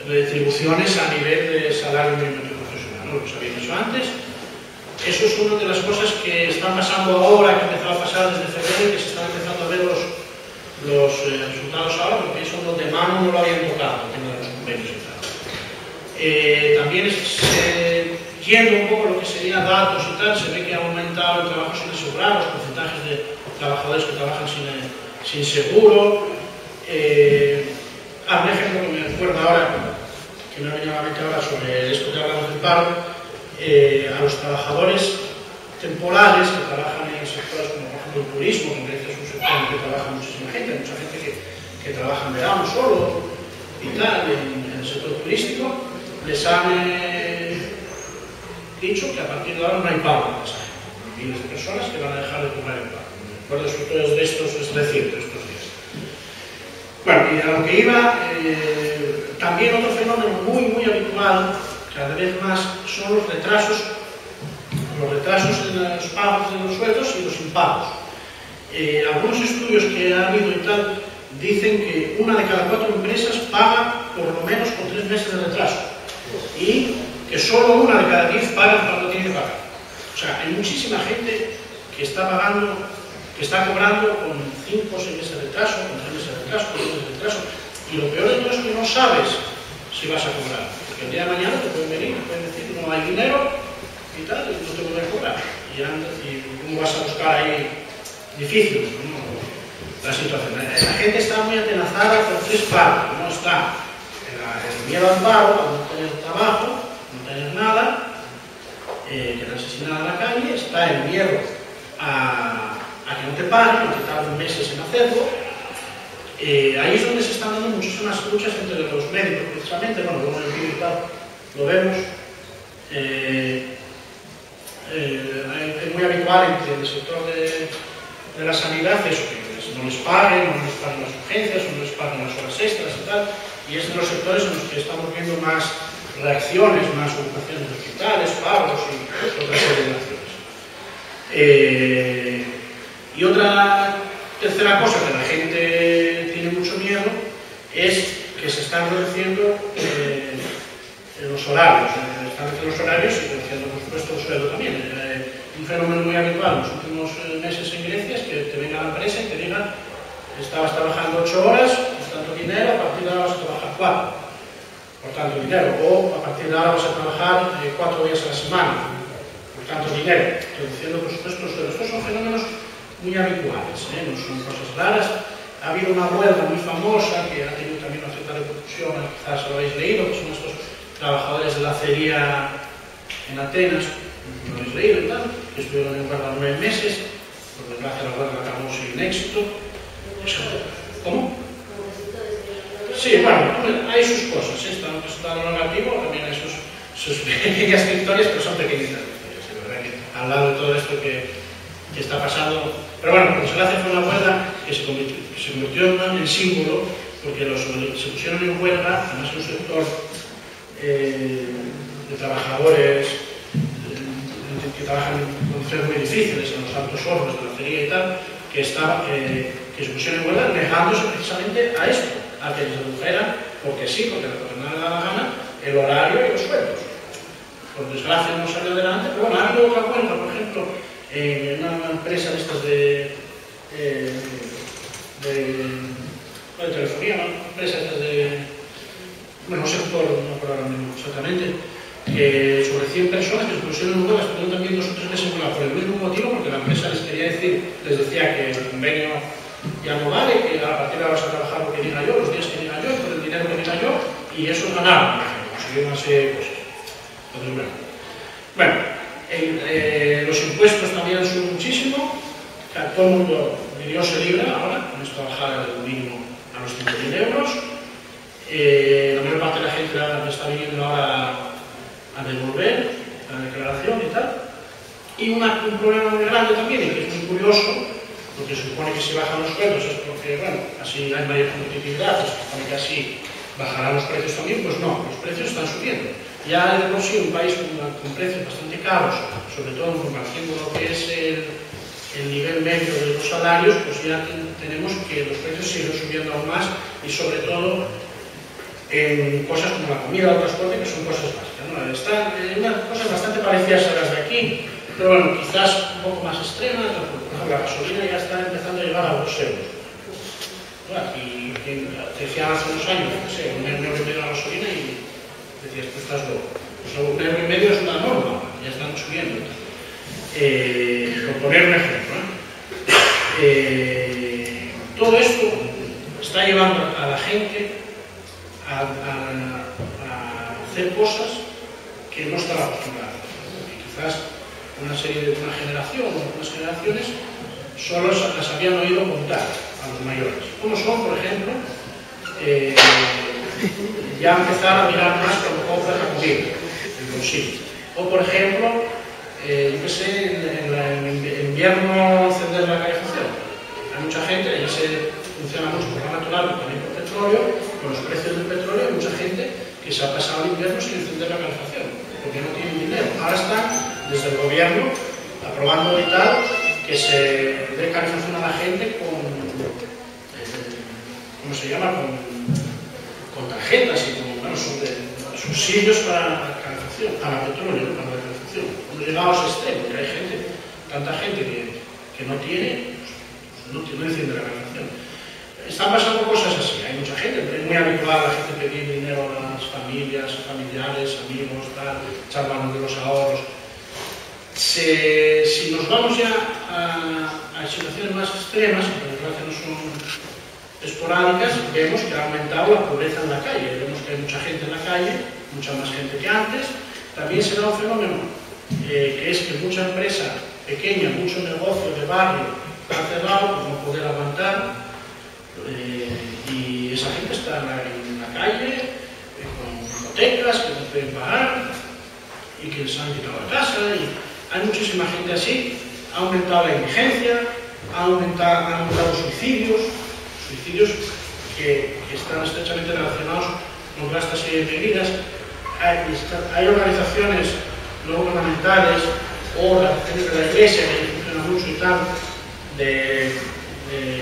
retribuciones a nivel de salario mínimo interprofesional, ¿no? Lo que os había dicho antes. Eso es una de las cosas que están pasando ahora, que empezó a pasar desde febrero y que se están empezando a ver los resultados ahora, porque eso los de mano no lo habían tocado, el tema de los convenios y tal. También yendo un poco lo que sería datos y tal, se ve que ha aumentado el trabajo sin asegurar, los porcentajes de trabajadores que trabajan sin seguro. Un ejemplo que me recuerda ahora, que me ha venido a la mente ahora sobre esto que hablamos del paro, a los trabajadores temporales que trabajan en sectores como por ejemplo el turismo, que es un sector en el que trabaja muchísima gente, mucha gente que trabaja en verano solo y tal, en el sector turístico, les han dicho que a partir de ahora no hay pago de pasaje. Hay miles de personas que van a dejar de cobrar el pago. Recuerdo sobre de estos es reciente, estos días. Bueno, y a lo que iba, también otro fenómeno muy habitual, cada vez más, son los retrasos en los pagos de los sueldos y los impagos. Algunos estudios que ha habido y tal dicen que 1 de cada 4 empresas paga por lo menos con 3 meses de retraso y que solo 1 de cada 10 pagan cuando tiene que pagar. O sea, hay muchísima gente que está pagando, que está cobrando con 5 o 6 meses de retraso, con 3 meses de retraso, con 2 meses de retraso, y lo peor de todo es que no sabes si vas a cobrar. Porque el día de mañana te pueden venir, te pueden decir no hay dinero y tal, y no te vuelven a cobrar. Y cómo vas a buscar ahí, difícil, ¿no? La situación. La gente está muy atenazada por tres partes, ¿no? Está el miedo al paro, a no tener trabajo, no tener nada, que te asesinan en la calle, está el miedo a que no te paguen, a que tarden meses en hacerlo. Ahí es donde se están dando muchísimas luchas entre los médicos, precisamente, bueno, luego en el vídeo y tal, lo vemos. Es muy habitual entre el sector de la sanidad eso, que no les paguen las urgencias, no les paguen las horas extras y tal, y es de los sectores en los que estamos viendo más reacciones, más ocupaciones de hospitales, pagos y otra serie de acciones. Y otra tercera cosa que la gente tiene mucho miedo es que se están reduciendo los horarios, los horarios y reduciendo por supuesto el sueldo también. Un fenómeno muy habitual en los últimos meses en Grecia es que te venga la empresa y te diga estabas trabajando 8 horas, por tanto dinero, a partir de ahora vas a trabajar 4, por tanto dinero, o a partir de ahora vas a trabajar 4 días a la semana, por tanto dinero, reduciendo por supuesto los sueldos. Estos son fenómenos muy habituales, no son cosas raras. Ha habido una huelga muy famosa que ha tenido también una cierta repercusión, quizás lo habéis leído, que son estos trabajadores de la acería en Atenas, lo habéis leído y tal, que estuvieron en huelga 9 meses, por desgracia la huelga acabó sin éxito. ¿Cómo? Sí, bueno, hay sus cosas, está lo negativo, también hay sus pequeñas victorias, pero son pequeñitas victorias, de verdad que al lado de todo esto que está pasando. Pero bueno, por desgracia fue una huelga que se convirtió en símbolo, porque se pusieron en huelga, además en un sector de trabajadores que trabajan en condiciones muy difíciles, en los altos hornos de la acería y tal, que se pusieron en huelga negándose precisamente a esto, a que les redujeran, porque sí, porque la patronal le da la gana, el horario y los sueldos. Por desgracia no salió adelante, pero bueno, ha habido otra huelga, por ejemplo, en una empresa de estas de telefonía, ¿no? Empresa de bueno, un sector, no por ahora mismo exactamente, que sobre 100 personas que se pusieron en huelga, estuvieron también 2 o 3 meses en huelga por el mismo motivo, porque la empresa les decía que el convenio ya no vale, que a partir de ahora vas a trabajar lo que diga yo, los días que diga yo, por el dinero que diga yo, y eso es ganar, consiguieron una serie de cosas. Entonces, bueno, los impuestos también suben muchísimo, todo el mundo Dios se libra ahora, con esta bajada del mínimo a los 5.000 euros. La mayor parte de la gente está viniendo ahora a devolver la declaración y tal. Y un problema muy grande también, y que es muy curioso, porque se supone que si bajan los sueldos es porque, bueno, así hay mayor competitividad, se supone que así bajarán los precios también, pues no, los precios están subiendo. Ya de por sí un país con precios bastante caros, sobre todo en comparación con lo que es el nivel medio de los salarios, pues ya tenemos que los precios siguen subiendo aún más, y sobre todo en cosas como la comida o el transporte, que son cosas básicas, ¿no? Están unas cosas bastante parecidas a las de aquí, pero bueno, quizás un poco más extremas. Por ejemplo, la gasolina ya está empezando a llegar a 2 euros. Aquí decían hace unos años, no sé, 1,5 € la gasolina y decías, tú estás loco. Pues 1,5 € es una norma, ya están subiendo. Por poner un ejemplo, todo esto está llevando a la gente a hacer cosas que no estaba acostumbrada. Quizás una generación o unas generaciones solo las habían oído contar a los mayores. Como son, por ejemplo, ya empezar a mirar más cuando compras la comida, el bolsillo. O, por ejemplo, yo qué sé, en invierno encender la calefacción. Hay mucha gente, y funciona mucho por gas natural, pero también por petróleo, con los precios del petróleo, hay mucha gente que se ha pasado el invierno sin encender la calefacción, porque no tienen dinero. Ahora están, desde el gobierno, aprobando y tal, que se dé calefacción a la gente con, ¿cómo se llama? Con tarjetas y con, bueno, subsidios para la calefacción, para el petróleo, para la calefacción. Hemos llegado a ese extremo, que hay tanta gente que no tiene, no enciende la calefacción. están pasando cosas así. Hay mucha gente, es muy habitual la gente pedir dinero a las familias, familiares, amigos, tal, echar mano de los ahorros. Si nos vamos ya a situaciones más extremas, que por desgracia no son esporádicas, vemos que ha aumentado la pobreza en la calle. Vemos que hay mucha gente en la calle, mucha más gente que antes. También se da un fenómeno que es que mucha empresa pequeña, mucho negocio de barrio ha cerrado por no poder aguantar, y esa gente está en la calle con hipotecas que no pueden pagar y que les han quitado la casa. Y hay muchísima gente así. Ha aumentado la indigencia, han aumentado suicidios que están estrechamente relacionados con toda esta serie de medidas. Hay organizaciones no gubernamentales o organizaciones de la Iglesia que funcionan mucho y tal, de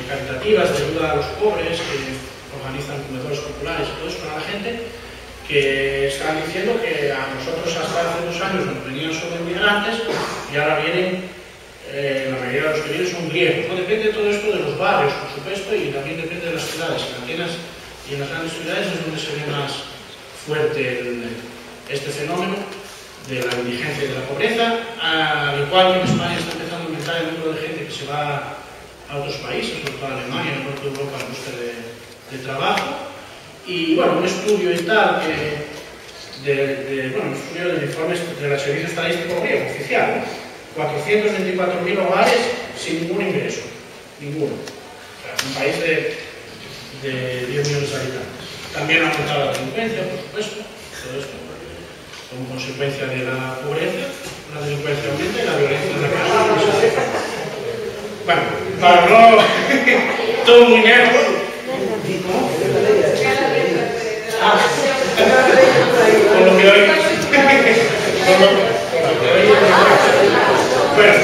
caritativas de ayuda a los pobres, que organizan comedores populares y todo eso para la gente, que están diciendo que a nosotros hasta hace 2 años nos venían solo inmigrantes y ahora vienen, la mayoría de los que vienen son griegos, ¿no? Depende de todo esto de los barrios, por supuesto, y también depende de las ciudades. En Atenas y en las grandes ciudades es donde se ve más fuerte este fenómeno de la indigencia y de la pobreza, al igual que en España está empezando a aumentar el número de gente que se va a otros países, sobre todo a Alemania, en el norte de Europa, en busca de trabajo. Y bueno, un estudio y tal, un estudio del informe del Servicio Estadístico griego, oficial, 424.000 hogares sin ningún ingreso, ninguno. O sea, un país de 10 millones de habitantes. También ha aumentado la delincuencia, por supuesto, todo esto como consecuencia de la pobreza, la delincuencia aumenta y la violencia en la calle. Bueno, para no todo muy negro. Por lo que hoy. Bueno,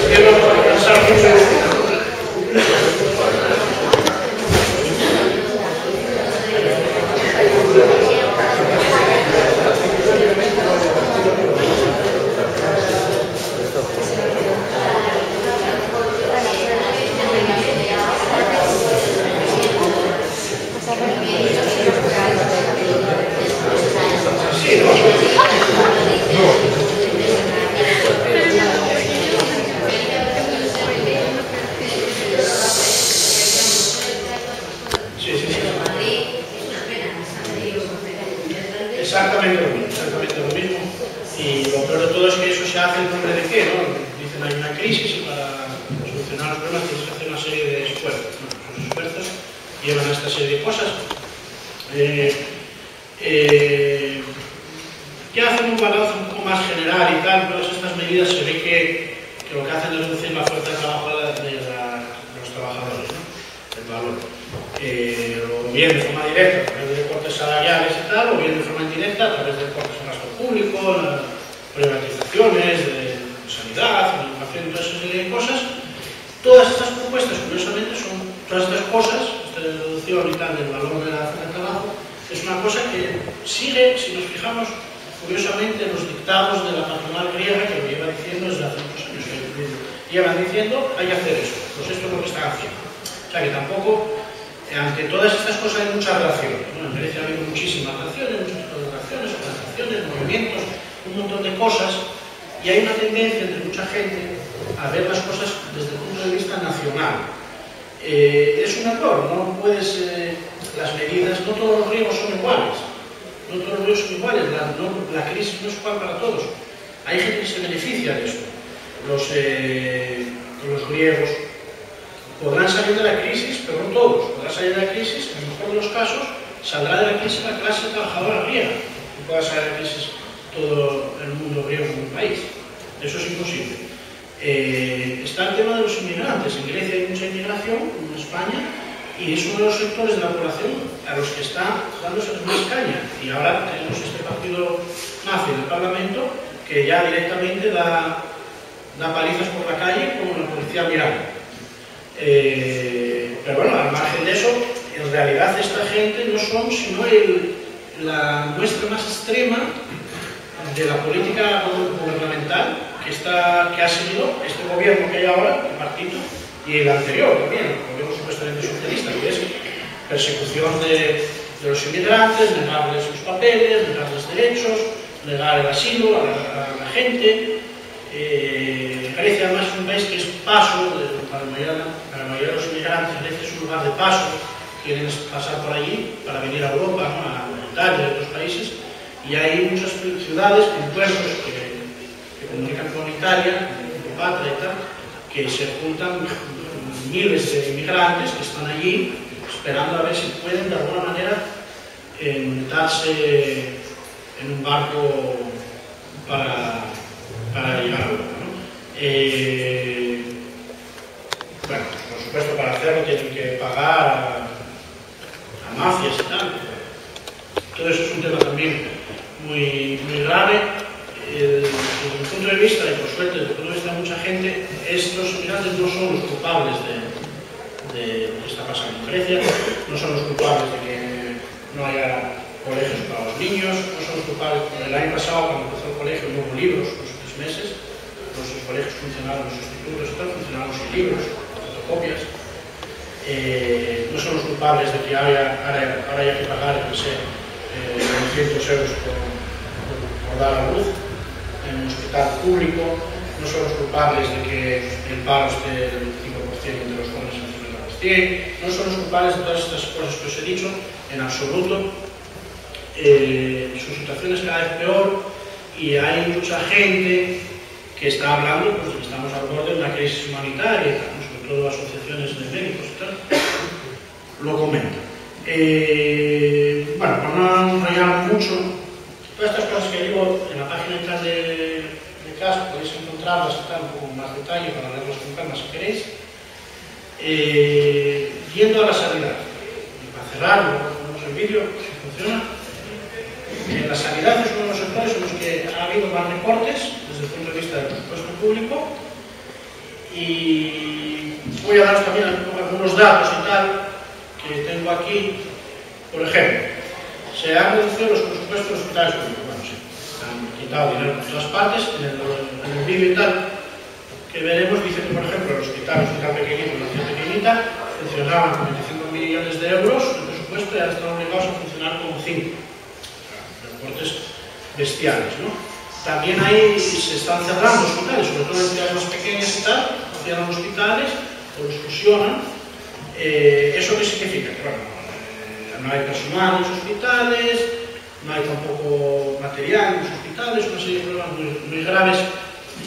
quiero pensar mucho. Exactamente lo mismo. Y lo peor de todo es que eso se hace en nombre de qué, ¿no? Dicen hay una crisis y para solucionar los problemas tienes que hacer una serie de esfuerzos. Bueno, esos esfuerzos llevan a esta serie de cosas. Ya hacen un balance un poco más general y tal, todas estas medidas se ve que lo que hacen es reducir la fuerza de trabajo de los trabajadores, ¿no? El valor. O bien de forma directa, a través de cortes salariales y tal, o bien de forma indirecta, a través de cortes en gasto público, privatizaciones, de sanidad, educación y toda esa serie de cosas. Todas estas propuestas, curiosamente, son todas estas cosas, esta reducción y tal del valor de la fuerza de trabajo, es una cosa que sigue, si nos fijamos, curiosamente, los dictados de la patronal griega, que lo lleva diciendo desde hace muchos años, llevan diciendo hay que hacer esto, pues esto es lo que están haciendo. O sea que tampoco, ante todas estas cosas hay muchas relaciones, ¿no? En Grecia ha habido muchísimas relaciones, muchos tipos de relaciones, organizaciones, movimientos, un montón de cosas, y hay una tendencia entre mucha gente a ver las cosas desde el punto de vista nacional. Es un error, no puedes, las medidas, no todos los griegos son iguales. No todos los griegos son iguales, la crisis no es igual para todos. Hay gente que se beneficia de esto. Los griegos podrán salir de la crisis, pero no todos. Podrán salir de la crisis, en el mejor de los casos, saldrá de la crisis la clase trabajadora griega. No pueda salir de la crisis todo el mundo griego en un país. Eso es imposible. Está el tema de los inmigrantes. En Grecia hay mucha inmigración, en España, y es uno de los sectores de la población a los que está dándose más caña. Y ahora tenemos este partido nazi en el Parlamento que ya directamente da palizas por la calle como la policía mirando. Pero bueno, al margen de eso, en realidad esta gente no son sino la muestra más extrema de la política gubernamental que ha seguido este gobierno que hay ahora, el partido, y el anterior también, el gobierno supuestamente socialista, que es persecución de los inmigrantes, negarles sus papeles, negarles derechos, negar el asilo a la gente. Grecia además es un país que es paso, para la mayoría de los inmigrantes, Grecia es un lugar de paso, quieren pasar por allí para venir a Europa, ¿no? A Italia y a otros países, y hay muchas ciudades con puertos que comunican con Italia, con Patria y tal, que se juntan miles de inmigrantes que están allí esperando a ver si pueden de alguna manera montarse en un barco para llegar a Europa, ¿no? Bueno, por supuesto, para hacerlo tienen que pagar a mafias y tal. Todo eso es un tema también muy grave. Desde mi punto de vista, y por suerte desde el punto de vista de mucha gente, estos inmigrantes no son los culpables de lo que está pasando en Grecia, no son los culpables de que no haya colegios para los niños, no son los culpables. El año pasado, cuando empezó el colegio, no hubo libros los 3 meses, los colegios funcionaron, los institutos y tal, funcionaron sin libros, fotocopias. No son los culpables de que ahora haya que pagar, no sé, 900 euros por dar a luz en un hospital público, no son los culpables de que el paro esté del 25% de los jóvenes en 50%, no son los culpables de todas estas cosas que os he dicho, en absoluto. Su situación es cada vez peor y hay mucha gente que está hablando, pues, de que estamos al borde de una crisis humanitaria, sobre todo asociaciones de médicos y tal, lo comentan. Bueno, para no enrollar mucho, todas estas cosas que digo en la página de CAS podéis encontrarlas y tal, un poco más detalle para leerlas con calma si queréis. Yendo a la sanidad, y para cerrar, vemos el vídeo, si funciona. La sanidad es uno de los sectores en los que ha habido más recortes desde el punto de vista del presupuesto público, y voy a daros también algunos datos y tal que tengo aquí. Por ejemplo, se han reducido los presupuestos de los hospitales públicos. Bueno, sí, han quitado dinero por todas partes. En el vídeo y tal que veremos dice que, por ejemplo, el hospital pequeñito, una ciudad pequeñita, funcionaban con 25 millones de euros de presupuesto y ahora están obligados a funcionar con 5. Recortes bestiales, ¿no? También ahí se están cerrando hospitales, sobre todo en ciudades más pequeñas y tal, cierran hospitales o los fusionan. ¿Eso qué significa? Que, bueno, no hay personal en los hospitales, no hay tampoco material en los hospitales, una serie de problemas muy graves.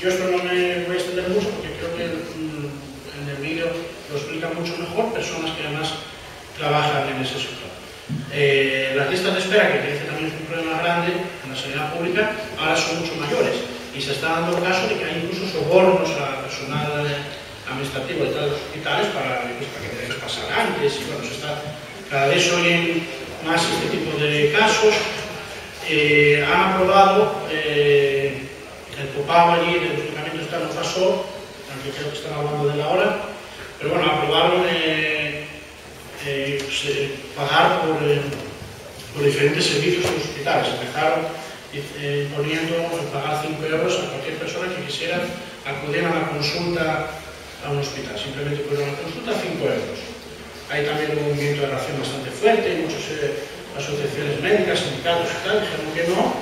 Yo esto no me voy a extender mucho porque creo que en el vídeo lo explica mucho mejor personas que además trabajan en ese sector. Las listas de espera, que parece también un problema grande en la sanidad pública, ahora son mucho mayores y se está dando el caso de que hay incluso sobornos a personal administrativo de todos los hospitales para que tengan que pasar antes, y bueno, cada vez oyen más este tipo de casos. Han aprobado el copago allí del medicamento, está no pasó, aunque creo que están hablando de la hora, pero bueno, aprobaron pagar por diferentes servicios en los hospitales. Empezaron poniendo pagar 5 euros a cualquier persona que quisiera acudir a una consulta a un hospital, simplemente por una consulta 5 euros. Hay también un movimiento de reacción bastante fuerte, hay muchas asociaciones médicas, sindicatos y tal, dijeron que no,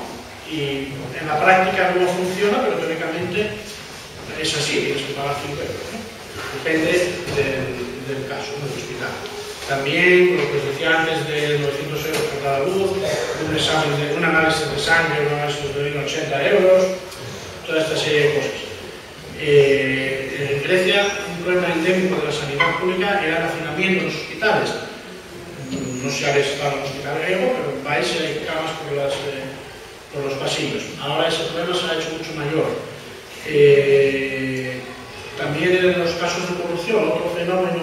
y en la práctica no funciona, pero teóricamente es así, tienes que pagar 5 euros, ¿no? Depende del caso, del hospital. También, lo que os decía antes, de 900 euros por cada luz, un análisis de sangre, un análisis de orina, 80 euros, toda esta serie de cosas. En Grecia, un problema endémico de la sanidad pública era el hacinamiento en los hospitales. No sé si habéis estado en el hospital griego, pero vais y hay camas por los pasillos. Ahora ese problema se ha hecho mucho mayor. También en los casos de corrupción, otro fenómeno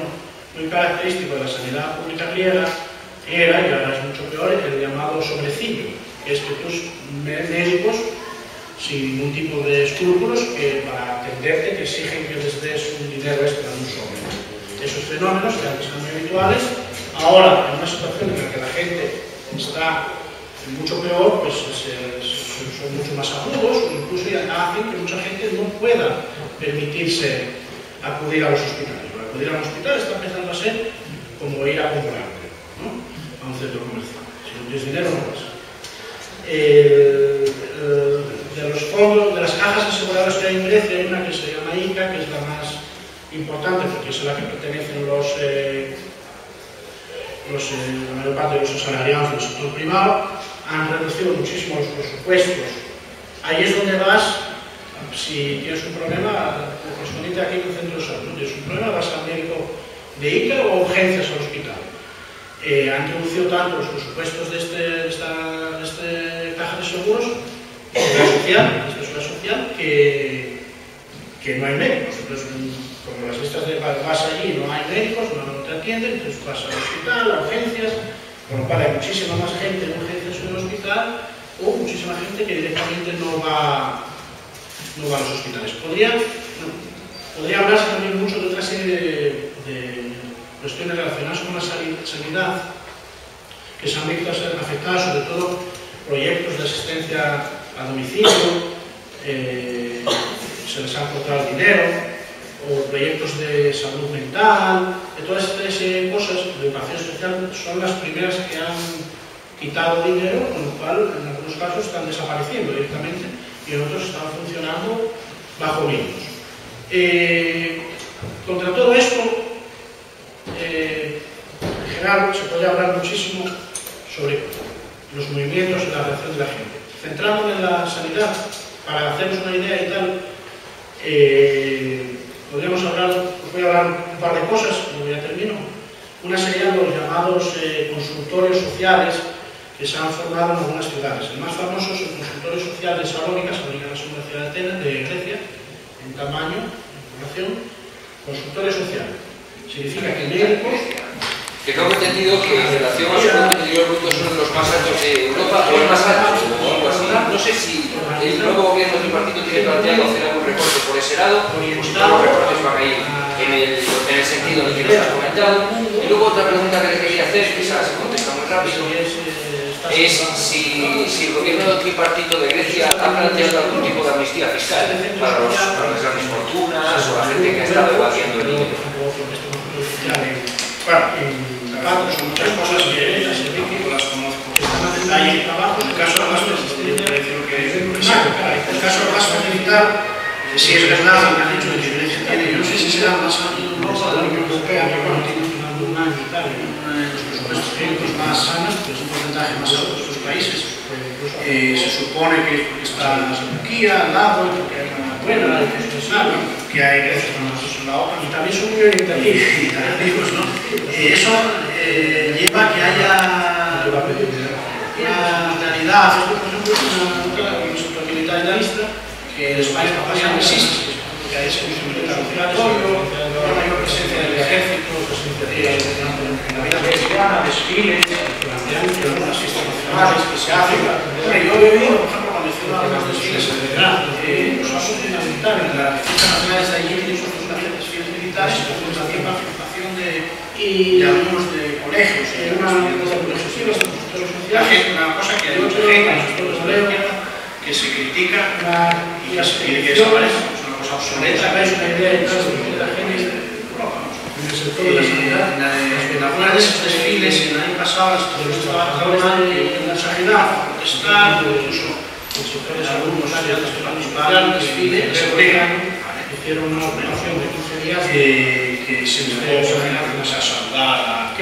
muy característico de la sanidad pública griega era, y ahora es mucho peor, el llamado sobrecillo, que es que tus médicos, sin ningún tipo de escrúpulos, que para atenderte te exigen que les des un dinero extra en un sobre. Esos fenómenos, que antes eran muy habituales, ahora en una situación en la que la gente está mucho peor, pues son mucho más agudos, o incluso ya hacen que mucha gente no pueda permitirse acudir a los hospitales. poder ir a un hospital está empezando a ser como ir a comprarte, ¿no? A un centro comercial. Si no tienes dinero, no vas. De los fondos, de las cajas aseguradoras que hay en Grecia, hay una que se llama ICA, que es la más importante porque es a la que pertenecen la mayor parte de los asalariados del sector privado. Han reducido muchísimo los presupuestos. Ahí es donde vas, si tienes un problema, correspondiente aquí en el centro de salud, tienes un problema, vas al médico de ICA o urgencias al hospital. Han reducido tanto los presupuestos de esta caja de seguros, de seguridad social, que no hay médicos. Entonces, como las listas de vas allí no hay médicos, no te atienden, entonces vas al hospital, a urgencias, con lo cual hay muchísima más gente en urgencias en el hospital, o muchísima gente que directamente no va a los hospitales. Podría hablarse también mucho de otra serie de cuestiones relacionadas con la sanidad que se han visto afectadas, sobre todo proyectos de asistencia a domicilio, se les ha cortado el dinero, o proyectos de salud mental, de todas estas cosas de educación especial son las primeras que han quitado dinero, con lo cual en algunos casos están desapareciendo directamente y en otros están funcionando bajo mínimos. Contra todo esto, en general se puede hablar muchísimo sobre los movimientos y la reacción de la gente. Centrándonos en la sanidad, para hacernos una idea y tal, podríamos hablar, os voy a hablar un par de cosas, luego ya termino. Una serían los llamados consultorios sociales que se han formado en algunas ciudades. El más famoso es el consultorio social de Salónica. Salónica es una ciudad de Grecia, en tamaño, en población. Consultorio social. Significa que médicos... Que tengo entendido que en relación a su Producto Interior Bruto son los más altos de Europa, o el más alto, o algo así. No sé si el nuevo gobierno tripartito tiene planteado hacer algún recorte por ese lado, o si todos los recortes van a ir en el sentido en el que nos has comentado. Y luego otra pregunta que le quería hacer, que esa se contesta muy rápido, es si el gobierno tripartito de Grecia ha planteado algún tipo de amnistía fiscal para las grandes fortunas o la gente que ha estado evadiendo el dinero. Bueno, son muchas cosas que las conozco en detalle. El caso más militar, si es verdad lo que han dicho de que Grecia tiene, yo no sé si será más alto de la Unión Europea, pero bueno, tiene un año y tal, uno de los presupuestos más sanos, que es un porcentaje más alto de estos países. Se supone que está Turquía al lado, porque hay una buena, que hay Grecia con la otra, y también son muy orientativos, ¿no? Eso lleva a que haya una realidad, por ejemplo, un sector militar idealista, que en España no existe, porque hay servicio militar obligatorio, una mayor presencia del ejército, en la vida cotidiana, desfiles, algunas fiestas nacionales que se hacen. Yo he oído, por ejemplo, cuando hicieron algunos desfiles en verano, los asuntos militares, las fiestas nacionales de allí tienen sus desfiles militares, pero también participación de algunos de colegios, una cosa que hay mucha gente que se critica y que se pide que desaparezca, es una cosa obsoleta, es una idea de la gente de Europa. En el sector de la sanidad, en algunas de esos desfiles, en el año pasado, los trabajadores de la sanidad protestaron, incluso el sector de salud, los estudiantes que participaron en el desfile, se obligan, hicieron una operación de 15 días que se les a saludar a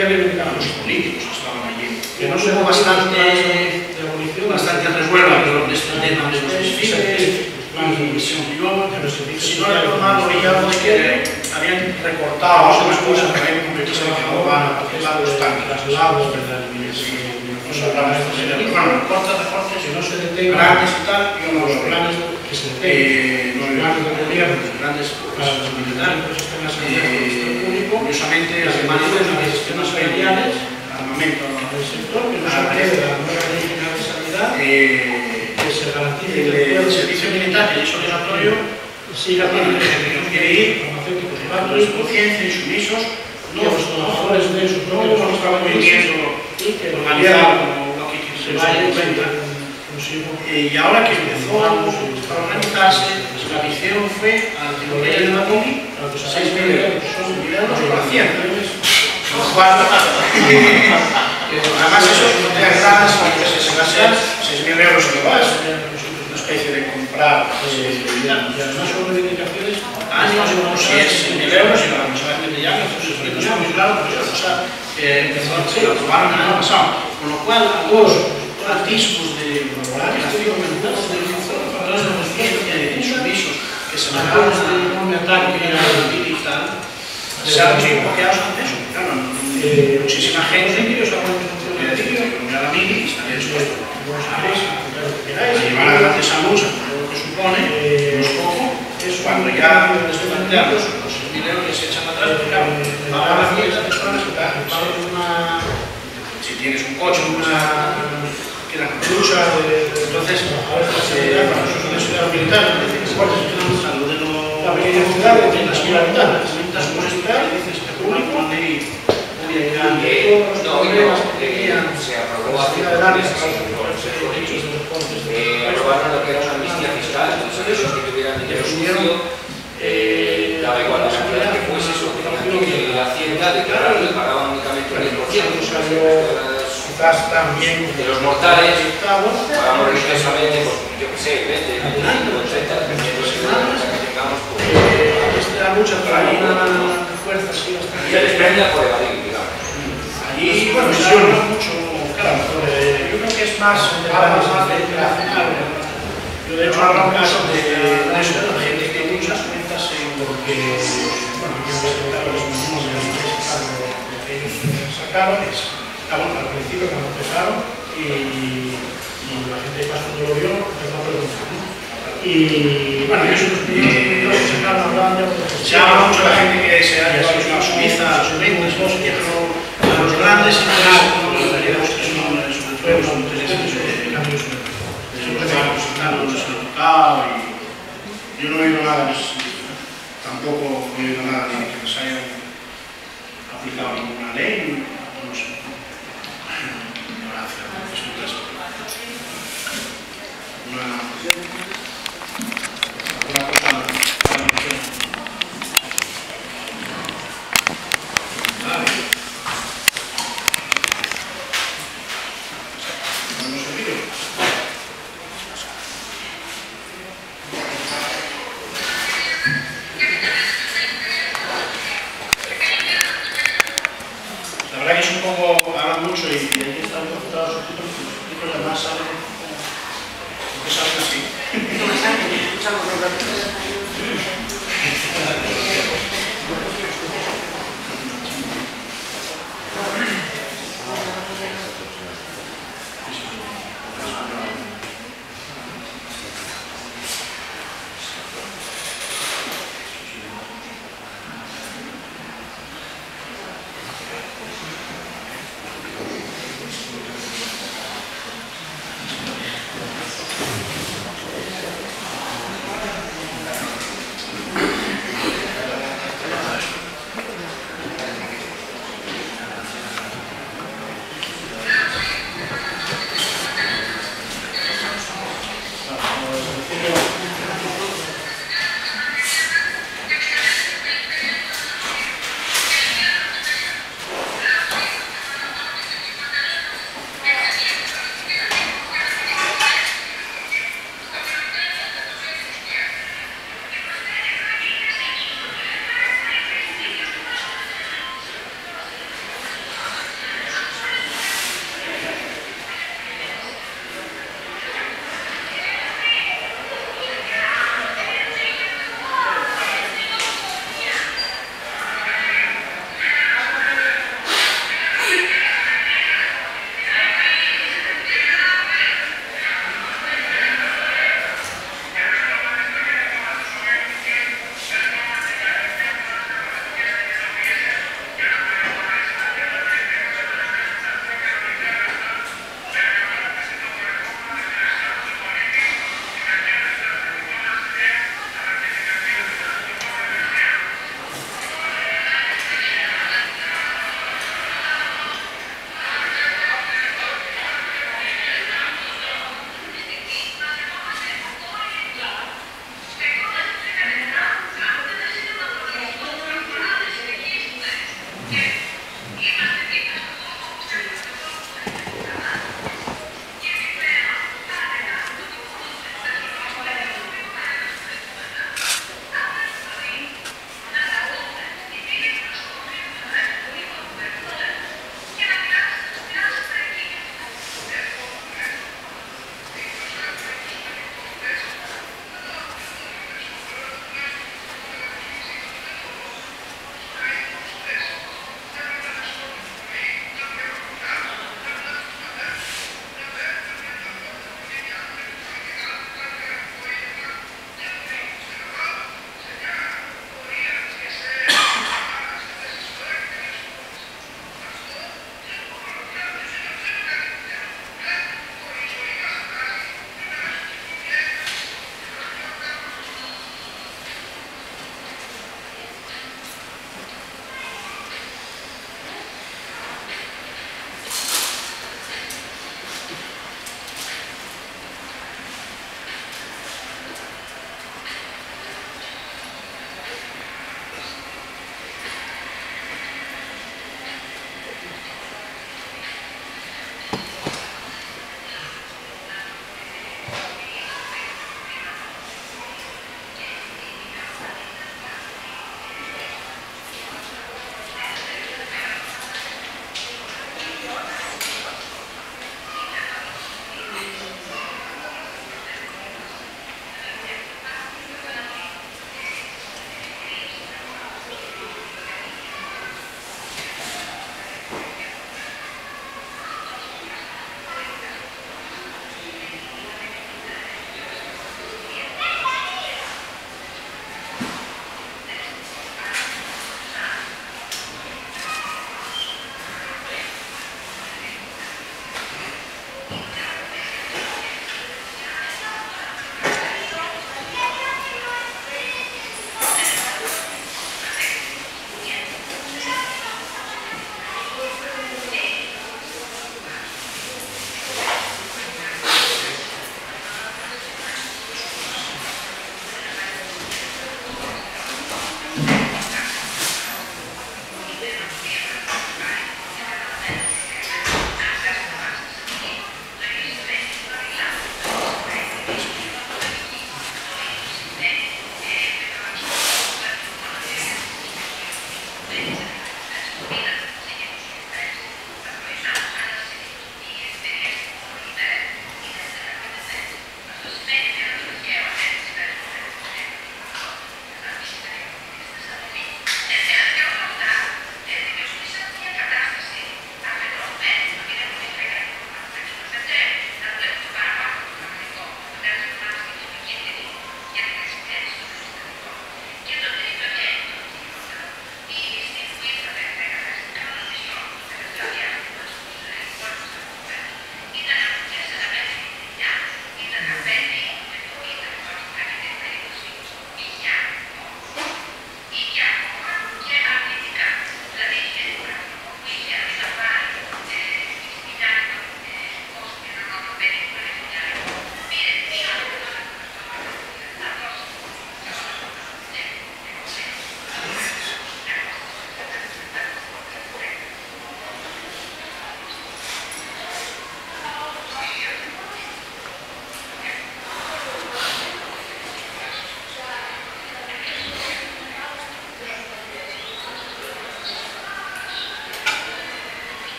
los políticos que estaban allí. Que no hubo bastante resuelva de este tema de los desfiles, si no recuerdo mal, oía algo de que habían recortado algunas cosas que habían convertido en que van a participar los tanques, lagos, bueno, recortes, que no se detengan grandes y tal, los planes que se detengan, los planes de gobierno, los grandes para los militares, curiosamente, Alemania tiene unas sistemas aéreas, armamento del sector, que no se parece a la nueva ley general de sanidad, que se garantice que el servicio militar, que es obligatorio, siga teniendo ejecución quiere ir, farmacéuticos y barcos, conciencia y sumisos, no los trabajadores de sus propios movimientos y que organizado como que se vaya en cuenta. Y ahora que empezó a organizarse, nuestra visión fue a la tecnología de Madrid, 6.000 euros, son 1.000 euros por hacienda. Lo cual, además eso no te agrada si se va a ser 6.000 euros en lo básico, una especie de comprar. Y además son reivindicaciones años, si es 1.000 euros y la persona que te llama, entonces no está muy claro, pero esa cosa empezó a aprobar el año pasado. Con lo cual, a dos atisbos de creación mental de patrones de conciencia y de insumisos que se marcaron de un ataque militar, se han visto bloqueados ante eso. Claro, muchísima gente que os ha a la mili y estaría dispuesto a llevar adelante esa lucha, lo que supone, los poco, es cuando ya desde planteamos los 6.000 euros que se echan atrás, porque claro, ahora las personas que si tienes un coche, que la lucha, entonces, para nosotros una ciudad militar, salud de la pequeña ciudad, de las militares, necesitas un hospital, dices que público, se aprobó hace 2 meses aprobaron lo que era una amnistía fiscal, entonces los que tuvieran dinero sucio, daba igual la cantidad que fuese, eso tenían que la Hacienda declararlo y pagaban únicamente el 10%. De los mortales, pagamos religiosamente, pues yo qué sé, 20, 25, 30, dependiendo de la que tengamos. Esta lucha para una fuerza así bastante. Y les prenda por evadir, digamos. Allí, bueno, se habla mucho, claro, yo creo que es más internacional. Yo de hecho hablo un caso de la gente que muchas cuentas porque, bueno, yo voy a contar los mismos de la empresa, lo que ellos sacaron es, al principio cuando empezaron y la gente cuando lo vio empezó a preguntar, ¿no? Y bueno, ellos sacaron hablando, se habla mucho de la gente que se ha llevado a Suiza, a los Reinos, a los grandes intereses económicos que son sobre todo los intereses de cambios y yo no he oído nada, tampoco he oído nada de que se hayan aplicado ninguna ley, no sé. Ignorancia, alguna cosa la verdad que es un poco, hablan mucho y hay que estar un poco los subtítulos y además salen porque salen así.